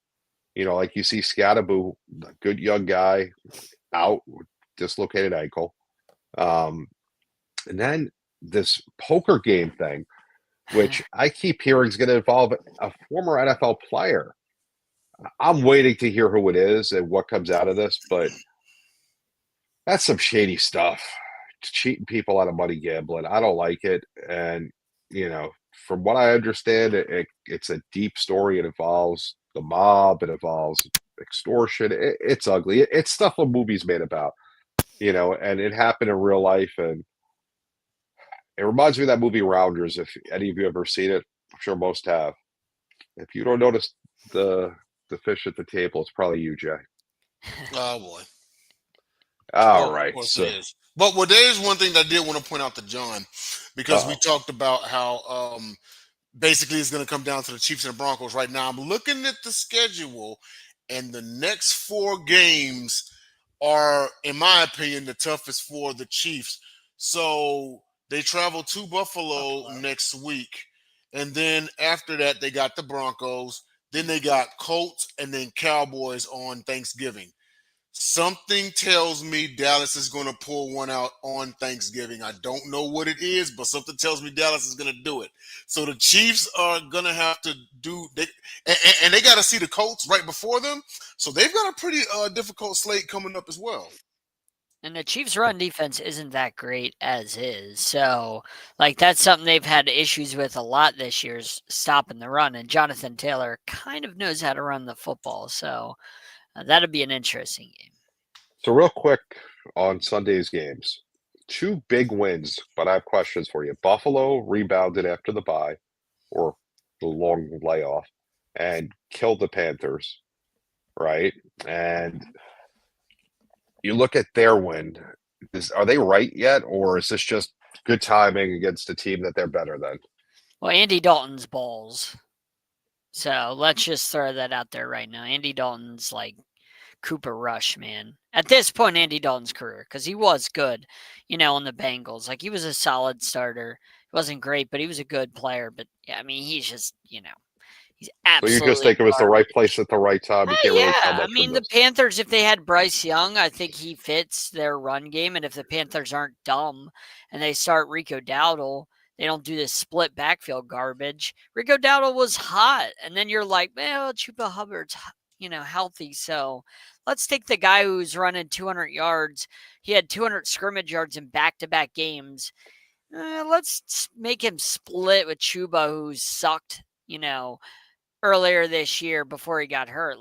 Like you see Scadaboo, a good young guy, out with dislocated ankle. And then this poker game thing, which I keep hearing is going to involve a former NFL player. I'm waiting to hear who it is and what comes out of this, but that's some shady stuff. Cheating people out of money gambling. I don't like it. And, from what I understand, it's a deep story. It involves the mob, it involves extortion. It's ugly. It's stuff a movie's made about, and it happened in real life. And it reminds me of that movie Rounders. If any of you ever seen it, I'm sure most have. If you don't notice the fish at the table, it's probably you, Jay. Oh boy. All right. Of course So, it is. But there is one thing that I did want to point out to John, because we talked about how basically it's going to come down to the Chiefs and the Broncos. Right now, I'm looking at the schedule, and the next 4 games are, in my opinion, the toughest for the Chiefs. So they travel to Buffalo next week, and then after that, they got the Broncos. Then they got Colts and then Cowboys on Thanksgiving. Something tells me Dallas is going to pull one out on Thanksgiving. I don't know what it is, but something tells me Dallas is going to do it. So the Chiefs are going to have to and they got to see the Colts right before them. So they've got a pretty difficult slate coming up as well. And the Chiefs' run defense isn't that great as is. So, that's something they've had issues with a lot this year is stopping the run. And Jonathan Taylor kind of knows how to run the football. So, that'll be an interesting game. So real quick on Sunday's games, 2 big wins, but I have questions for you. Buffalo rebounded after the bye or the long layoff and killed the Panthers, right? And you look at their win. Are they right yet, or is this just good timing against a team that they're better than? Well, Andy Dalton's balls. So let's just throw that out there right now. Andy Dalton's like Cooper Rush, man. At this point, Andy Dalton's career, because he was good, on the Bengals. He was a solid starter. He wasn't great, but he was a good player. But yeah, I mean, he's just, he's So absolutely. you just think it was the right garbage. place at the right time. You can't really tell Yeah, I much mean, from the this. Panthers, if they had Bryce Young, I think he fits their run game. And if the Panthers aren't dumb and they start Rico Dowdle, they don't do this split backfield garbage. Rico Dowdle was hot. And then you're like, well, Chuba Hubbard's, healthy. So let's take the guy who's running 200 yards. He had 200 scrimmage yards in back-to-back games. Let's make him split with Chuba, who sucked, earlier this year before he got hurt.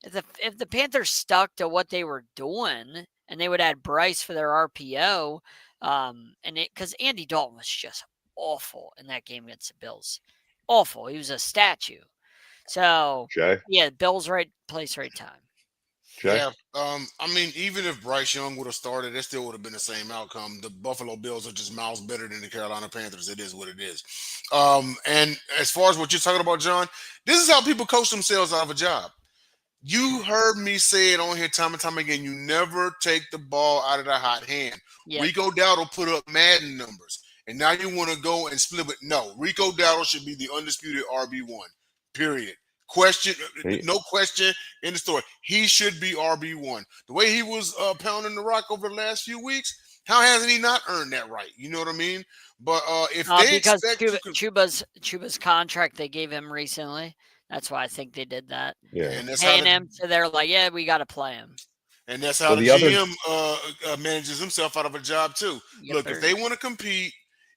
If the Panthers stuck to what they were doing and they would add Bryce for their RPO, because Andy Dalton was just awful in that game against the Bills. Awful. He was a statue. So Jay? yeah, Bills right place, right time. Jay? Yeah. I mean, even if Bryce Young would have started, it still would have been the same outcome. The Buffalo Bills are just miles better than the Carolina Panthers. It is what it is. And as far as what you're talking about, John, this is how people coach themselves out of a job. You heard me say it on here time and time again. You never take the ball out of the hot hand. Yep. Rico Dowdle put up Madden numbers, and now you want to go and split it. No, Rico Dowdle should be the undisputed RB1, period. No question in the story. He should be RB1. The way he was pounding the rock over the last few weeks, how hasn't he not earned that right? You know what I mean? But if they because expect Chuba's contract they gave him recently, that's why I think they did that. Yeah. and that's Paying how him, so they're like, yeah, we got to play him. and that's how So the the other- GM manages himself out of a job too. Yep, Look, if they want to compete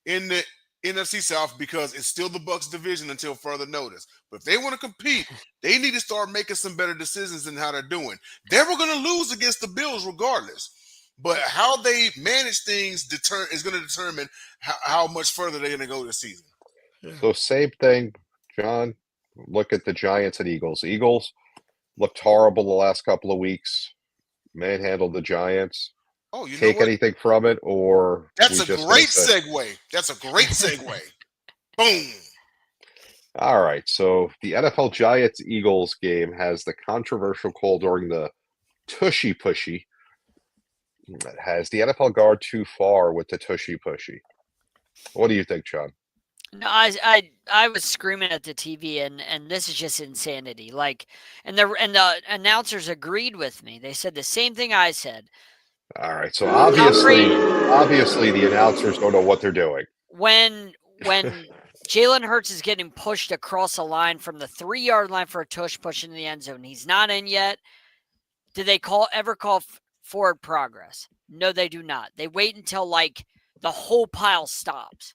in the NFC South, because it's still the Bucs division until further notice. But if they want to compete, they need to start making some better decisions in how they're doing. They were going to lose against the Bills regardless. but how they manage things is going to determine how much further they're going to go this season. So same thing, John. Look at the Giants and Eagles. Eagles looked horrible the last couple of weeks. Manhandled the Giants. Oh, you know Take what? anything from it, or That's we a just gonna great say, segue. That's a great segue. Boom. all right. So the NFL Giants Eagles game has the controversial call during the tushy pushy. Has the NFL gone too far with the tushy pushy? What do you think, John? No, I was screaming at the TV, and this is just insanity. Like, and the announcers agreed with me. They said the same thing I said. All right. So Tom Brady, obviously the announcers don't know what they're doing. when Jalen Hurts is getting pushed across a line from the 3-yard line for a tush push into the end zone, he's not in yet. Do they ever call forward progress? No, they do not. They wait until like the whole pile stops.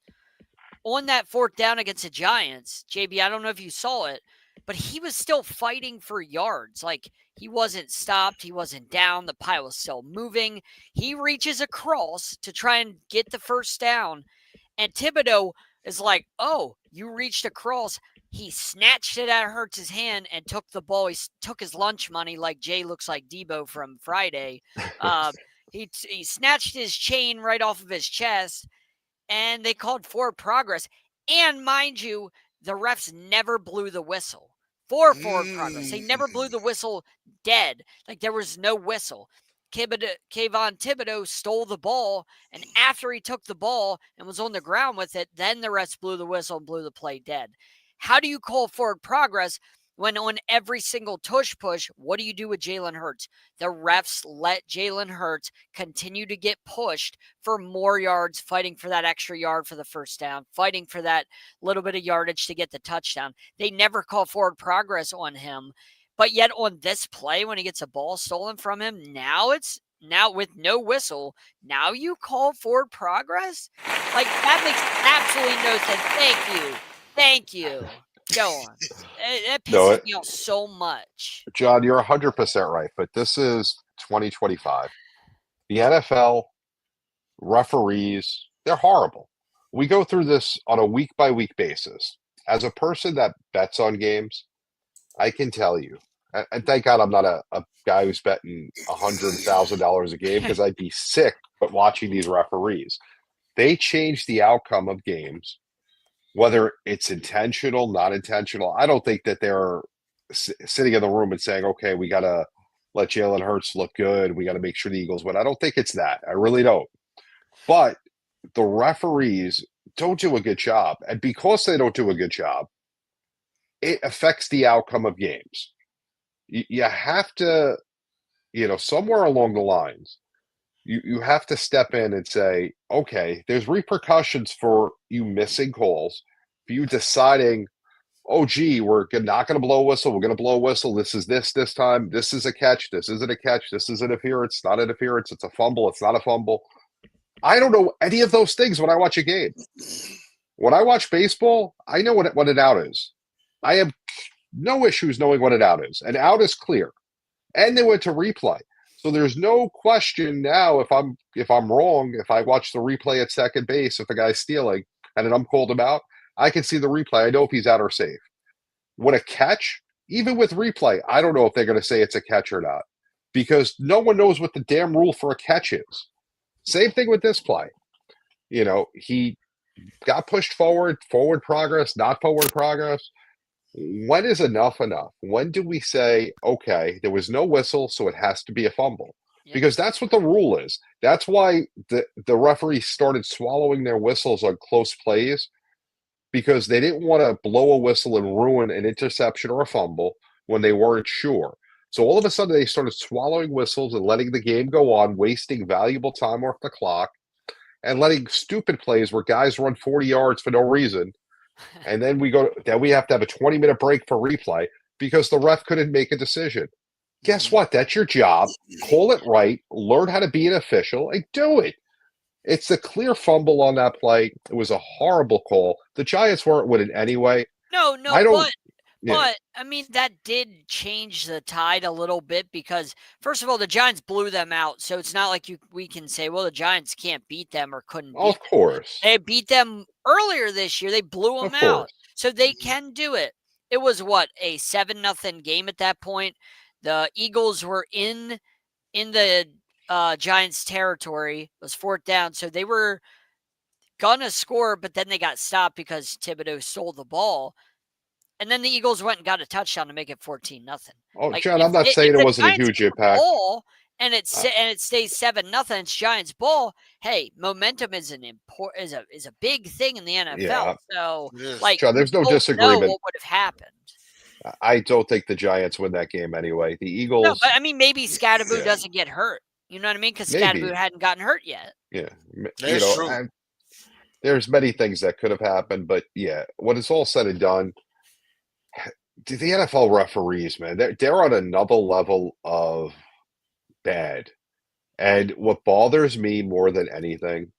On that 4th down against the Giants, JB, I don't know if you saw it, but he was still fighting for yards. Like, he wasn't stopped. He wasn't down. The pile was still moving. He reaches across to try and get the first down. And Thibodeau is like, oh, you reached across. He snatched it out of Hurts' hand and took the ball. He took his lunch money like Jay looks like Debo from Friday. He snatched his chain right off of his chest, and they called forward progress. And mind you, the refs never blew the whistle for forward progress. They never blew the whistle dead. Like, there was no whistle. Kayvon Thibodeau stole the ball, and after he took the ball and was on the ground with it, then the refs blew the whistle and blew the play dead. How do you call forward progress when on every single tush push, what do you do with Jalen Hurts? The refs let Jalen Hurts continue to get pushed for more yards, fighting for that extra yard for the first down, fighting for that little bit of yardage to get the touchdown. They never call forward progress on him. But yet on this play, when he gets a ball stolen from him, now with no whistle, now you call forward progress? Like, that makes absolutely no sense. Thank you. Go on. That pisses me off so much. John, you're 100% right, but this is 2025. The NFL referees, they're horrible. We go through this on a week-by-week basis. As a person that bets on games, I can tell you, and thank God I'm not a guy who's betting $100,000 a game, because I'd be sick but watching these referees. They change the outcome of games, whether it's intentional, not intentional. I don't think that they're sitting in the room and saying, okay, we got to let Jalen Hurts look good. We got to make sure the Eagles win. I don't think it's that. I really don't. But the referees don't do a good job. And because they don't do a good job, it affects the outcome of games. You have to, somewhere along the lines, you have to step in and say, okay, there's repercussions for you missing calls, for you deciding, oh, gee, we're not going to blow a whistle. We're going to blow a whistle. This is this time. This is a catch. This isn't a catch. This is interference, not interference. It's a fumble. It's not a fumble. I don't know any of those things when I watch a game. When I watch baseball, I know what an out is. I have no issues knowing what an out is. An out is clear. And they went to replay. So there's no question now if I'm wrong, if I watch the replay at second base, if the guy's stealing and then I'm called him out, I can see the replay. I know if he's out or safe. When a catch, even with replay, I don't know if they're going to say it's a catch or not, because no one knows what the damn rule for a catch is. Same thing with this play. He got pushed forward progress, not forward progress. When is enough enough? When do we say, okay, there was no whistle, so it has to be a fumble? Yep. Because that's what the rule is. That's why the referees started swallowing their whistles on close plays, because they didn't want to blow a whistle and ruin an interception or a fumble when they weren't sure. So all of a sudden they started swallowing whistles and letting the game go on, wasting valuable time off the clock, and letting stupid plays where guys run 40 yards for no reason. And then we have to have a 20-minute break for replay because the ref couldn't make a decision. Guess what? That's your job. Call it right. Learn how to be an official and do it. It's a clear fumble on that play. It was a horrible call. The Giants weren't winning anyway. No, Yeah. But I mean, that did change the tide a little bit because, first of all, the Giants blew them out. So it's not like we can say, well, the Giants can't beat them or couldn't beat Of them. course. They beat them earlier this year. They blew them Of out. course. So they can do it. It was what, a 7-0 game at that point. The Eagles were in the Giants territory. It was 4th down. So they were gonna score, but then they got stopped because Thibodeau stole the ball. And then the Eagles went and got a touchdown to make it 14-0. Oh, Like John, I'm not saying if it the wasn't a Giants huge get the impact. ball and it stays 7-0, it's Giants ball. Hey, momentum is is a big thing in the NFL. Yeah. So Yes. like, John, there's no we don't know disagreement. what would have happened. I don't think the Giants win that game anyway. The Eagles. No, but I mean, maybe Scadaboo Yeah. doesn't get hurt. You know what I mean? Because Maybe. Scadaboo hadn't gotten hurt yet. Yeah. That's true. There's many things that could have happened, but yeah, when it's all said and done, the NFL referees, man, they're on another level of bad. And what bothers me more than anything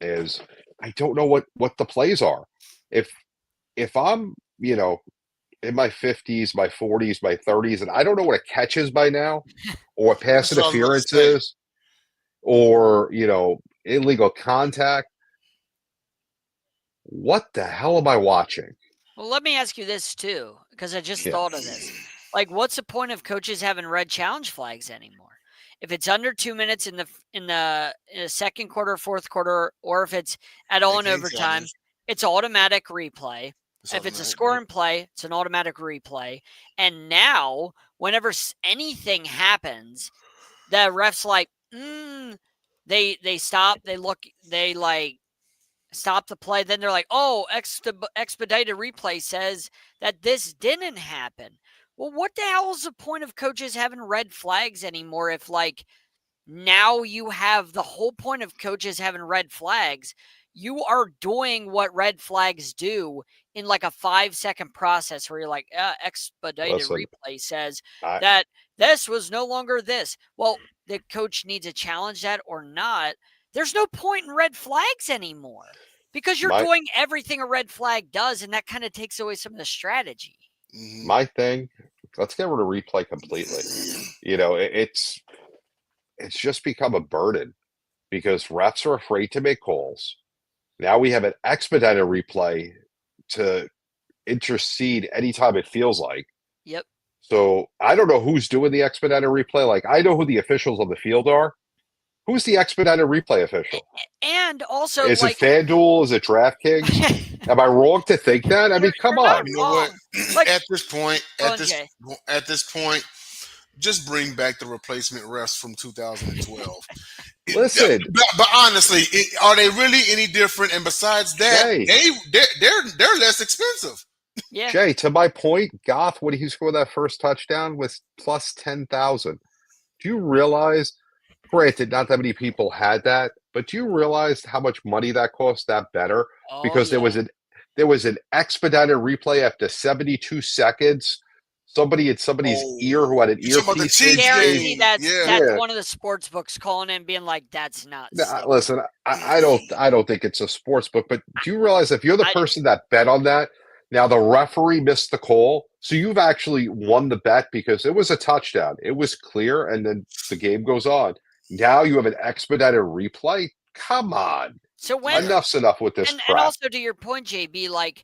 is I don't know what the plays are. If I'm, in my 50s, my 40s, my 30s, and I don't know what a catch is by now, or what pass That's what I was about to interference say. is, or illegal contact. What the hell am I watching? Well, let me ask you this too, because I just Yeah. thought of this. Like, what's the point of coaches having red challenge flags anymore? If it's under 2 minutes in the second quarter, fourth quarter, or if it's at all in can't overtime, challenge. it's automatic replay. If it's a automatic, score yeah. and play, it's an automatic replay. And now, whenever anything happens, the refs like, they stop, they look, they like stop the play. Then they're like, oh, expedited replay says that this didn't happen. Well, what the hell is the point of coaches having red flags anymore if, like, now you have the whole point of coaches having red flags? You are doing what red flags do in like a 5-second process where you're like, expedited Listen, replay says I- that this was no longer this. Well, the coach needs to challenge that or not. There's no point in red flags anymore because you're My- doing everything a red flag does, and that kind of takes away some of the strategy. Mhm. My thing, let's get rid of replay completely. It's just become a burden because refs are afraid to make calls. Now we have an expedited replay to intercede anytime it feels like. Yep. So I don't know who's doing the expedited replay. Like, I know who the officials on the field are. Who's the expedited replay official? And also, Is like, it FanDuel? Is it DraftKings? Am I wrong to think that? I mean, come you're not on. You know what? Like- at this point, Go on, Jay. just bring back the replacement refs from 2012. Listen. But honestly, are they really any different? And besides that, Jay. they're less expensive. Yeah. Jay, to my point, Goff, when he scored that first touchdown, was plus 10,000. Do you realize, granted, not that many people had that, but do you realize how much money that cost that better? Oh, Because there was an expedited replay after 72 seconds. Somebody in somebody's ear who had an You talking about the earpiece. Chiefs guarantee game? that's Yeah. one of the sports books calling in and being like, that's not safe. Listen, I don't think it's a sports book, but do you realize if you're the I do. person that bet on that, now the referee missed the call, so you've actually won the bet because it was a touchdown. It was clear, and then the game goes on. Now you have an expedited replay. Come on, So when enough's enough with this and crap. also to your point, JB, like,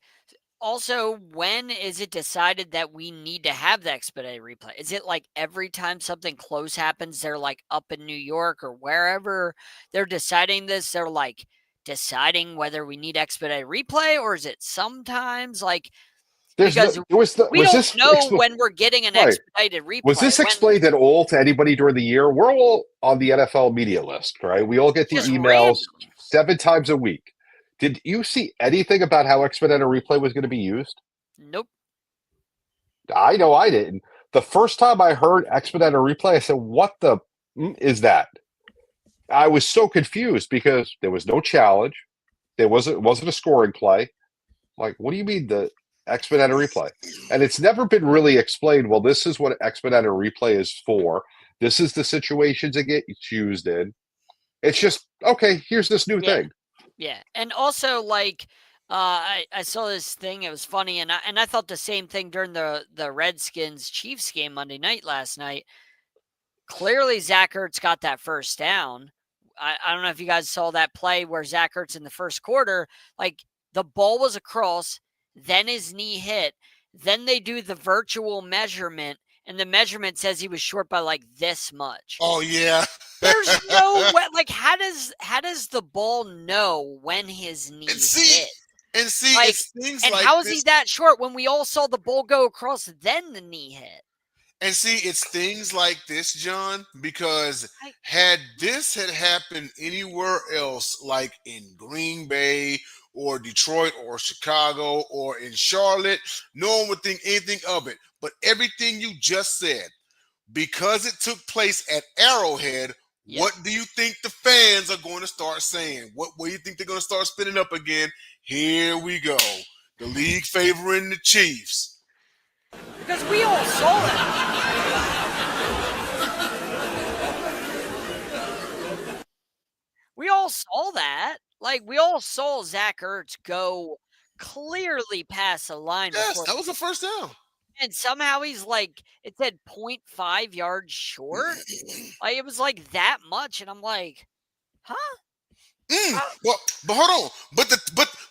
also, when is it decided that we need to have the expedited replay? Is it like every time something close happens, they're like up in New York or wherever they're deciding this, they're like deciding whether we need expedited replay, or is it sometimes like because we don't know when we're getting an expedited replay? Was this explained at all to anybody during the year? We're all on the NFL media list, right? We all get the Just emails random. 7 times a week. Did you see anything about how expedited replay was going to be used? Nope. I know I didn't. The first time I heard expedited replay, I said, what the is that? I was so confused because there was no challenge. There wasn't a scoring play. Like, what do you mean the expedited replay? And it's never been really explained, well, this is what expedited replay is for. This is the situations it gets used in. It's just, okay, here's this new thing. Yeah. And also, like, I saw this thing. It was funny, and I thought the same thing during the Redskins Chiefs game Monday night last night. Clearly, Zach Ertz got that first down. I don't know if you guys saw that play where Zach Ertz in the first quarter, like the ball was across, then his knee hit, then they do the virtual measurement, and the measurement says he was short by like this much. Oh yeah. There's no way. Like, how does the ball know when his knee hit? Like, It's things and like how is this. he that short when we all saw the ball go across, then the knee hit? And see, it's things like this, John, because I- had this had happened anywhere else, like in Green Bay or Detroit or Chicago or in Charlotte, no one would think anything of it. But everything you just said, because it took place at Arrowhead, Yep. what do you think the fans are going to start saying? What do you think they're going to start spinning up again? Here we go. The league favoring the Chiefs. Because we all saw that. We all saw that. Like, we all saw Zach Ertz go clearly past the line Yes, before. that was the first down. And somehow he's like, it said 0.5 yards short. Like, it was like that much. And I'm like, huh? Well, but hold on.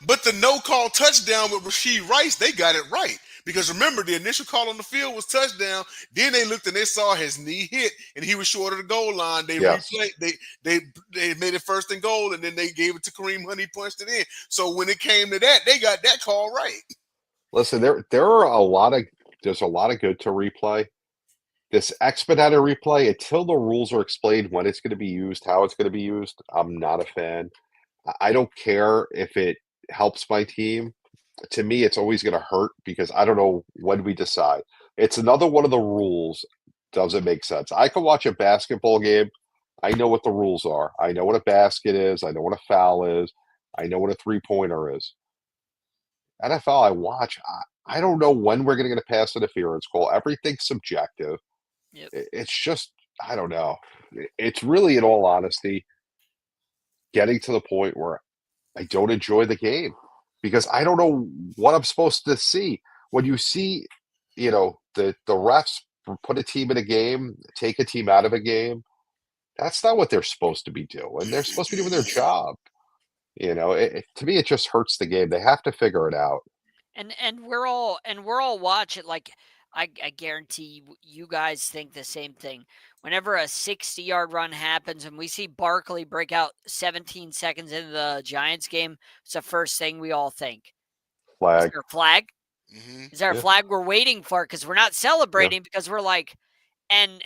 But the no call touchdown with Rasheed Rice, they got it right. Because remember, the initial call on the field was touchdown. Then they looked and they saw his knee hit, and he was short of the goal line. They replayed. They made it first and goal, and then they gave it to Kareem Hunt. He punched it in. So when it came to that, they got that call right. Listen, there are a lot of there's a lot of good to replay. This expedited replay, until the rules are explained when it's going to be used, how it's going to be used, I'm not a fan. I don't care if it helps my team. To me, it's always going to hurt because I don't know when we decide. It's another one of the rules doesn't make sense. I can watch a basketball game. I know what the rules are. I know what a basket is. I know what a foul is. I know what a three-pointer is. NFL, I watch. I don't know when we're going to get a pass interference call. Everything's subjective. Yep. It's just, I don't know. It's really, in all honesty, getting to the point where I don't enjoy the game because I don't know what I'm supposed to see. When you see, the refs put a team in a game, take a team out of a game, that's not what they're supposed to be doing. They're supposed to be doing their job. To me, it just hurts the game. They have to figure it out. And we're all watching. Like, I guarantee you guys think the same thing. Whenever a 60-yard run happens and we see Barkley break out 17 seconds into the Giants game, it's the first thing we all think. Is Flag. there a flag? Mm-hmm. Is there a flag we're waiting for? Because we're not celebrating because we're like, and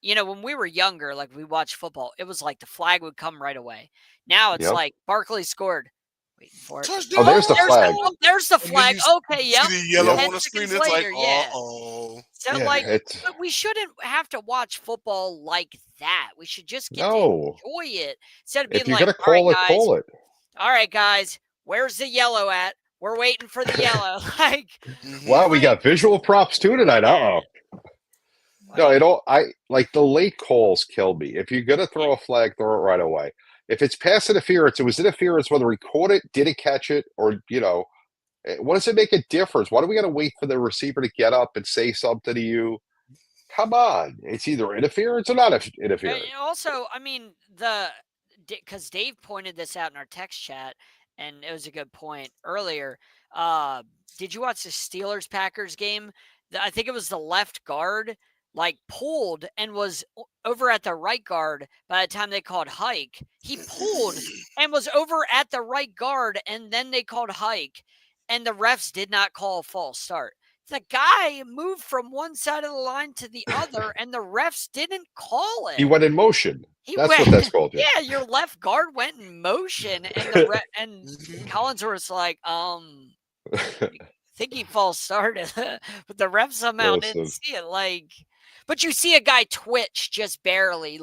when we were younger, like we watched football, it was like the flag would come right away. Now it's Yep. like Barkley scored. Waiting for it. Touchdown. Oh, there's the flag. There's the And then flag. you Okay, yep. See the yellow 10 on the screen. seconds It's like, later, yeah. uh-oh. So, Yeah, but we shouldn't have to watch football like that. We should just get to No. enjoy it instead of being If you're like, going to all right, call it, guys. call it. All right, guys, where's the yellow at? We're waiting for the yellow. Like, Wow, we got visual props too tonight. Uh-oh. No, the late calls kill me. If you're gonna throw a flag, throw it right away. If it's pass interference, it was interference whether he caught it, didn't catch it, or what does it make a difference? Why do we gotta wait for the receiver to get up and say something to you? Come on, it's either interference or not interference. and also, I mean, because Dave pointed this out in our text chat, and it was a good point earlier. Did you watch the Steelers Packers game? I think it was the left guard pulled and was over at the right guard by the time they called hike. He pulled and was over at the right guard, and then they called hike, and the refs did not call a false start. The guy moved from one side of the line to the other, and the refs didn't call it. He went in motion. That's what that's called. Yeah, your left guard went in motion, and and Collinsworth's like, I think he false started, but the ref somehow didn't see it. But you see a guy twitch just barely,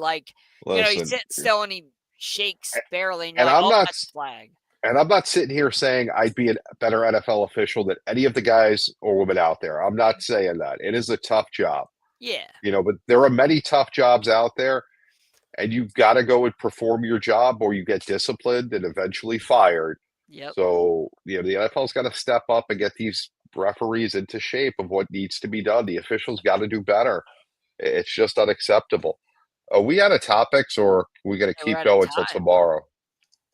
he sits still and he shakes barely, and you're like, that's a flag. And I'm not sitting here saying I'd be a better NFL official than any of the guys or women out there. I'm not saying that. It is a tough job. Yeah. But there are many tough jobs out there, and you've got to go and perform your job or you get disciplined and eventually fired. Yep. So, the NFL's got to step up and get these referees into shape of what needs to be done. The officials got to do better. It's just unacceptable. Are we out of topics, or are we going to Yeah, we're keep out of going till time. tomorrow?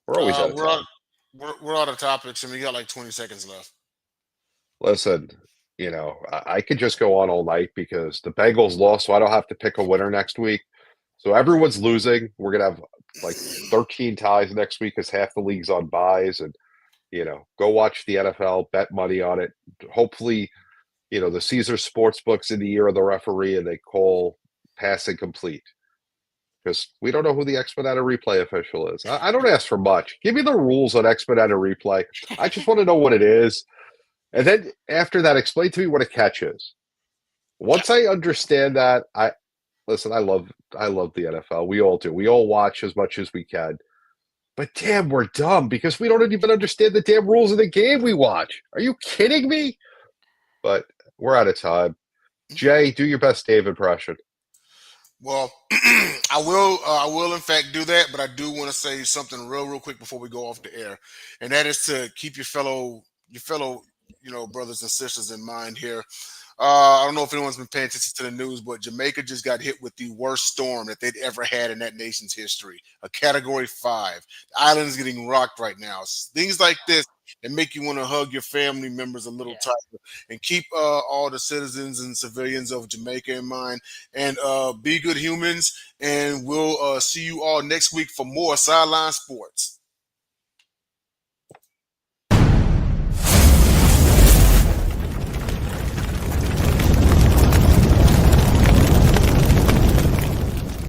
We're always out of We're out. time. We're out of topics, and we got like 20 seconds left. Listen, I could just go on all night because the Bengals lost, so I don't have to pick a winner next week. So everyone's losing. We're gonna have like 13 ties next week because half the league's on buys, and go watch the NFL, bet money on it. Hopefully, the Caesar Sportsbook's in the ear of the referee and they call passing complete because we don't know who the expedited replay official is. I don't ask for much. Give me the rules on expedited replay. I just want to know what it is. And then after that, explain to me what a catch is. Once I understand that, listen, I love the NFL. We all do. We all watch as much as we can. But damn, we're dumb because we don't even understand the damn rules of the game we watch. Are you kidding me? But we're out of time. Jay, do your best Dave impression. Well, I will in fact do that, but I do want to say something real quick before we go off the air, and that is to keep your fellow, brothers and sisters in mind here. I don't know if anyone's been paying attention to the news, but Jamaica just got hit with the worst storm that they'd ever had in that nation's history, a Category 5. The island is getting rocked right now. Things like this that make you want to hug your family members a little tighter and keep all the citizens and civilians of Jamaica in mind. And be good humans. And we'll see you all next week for more Sideline Sports.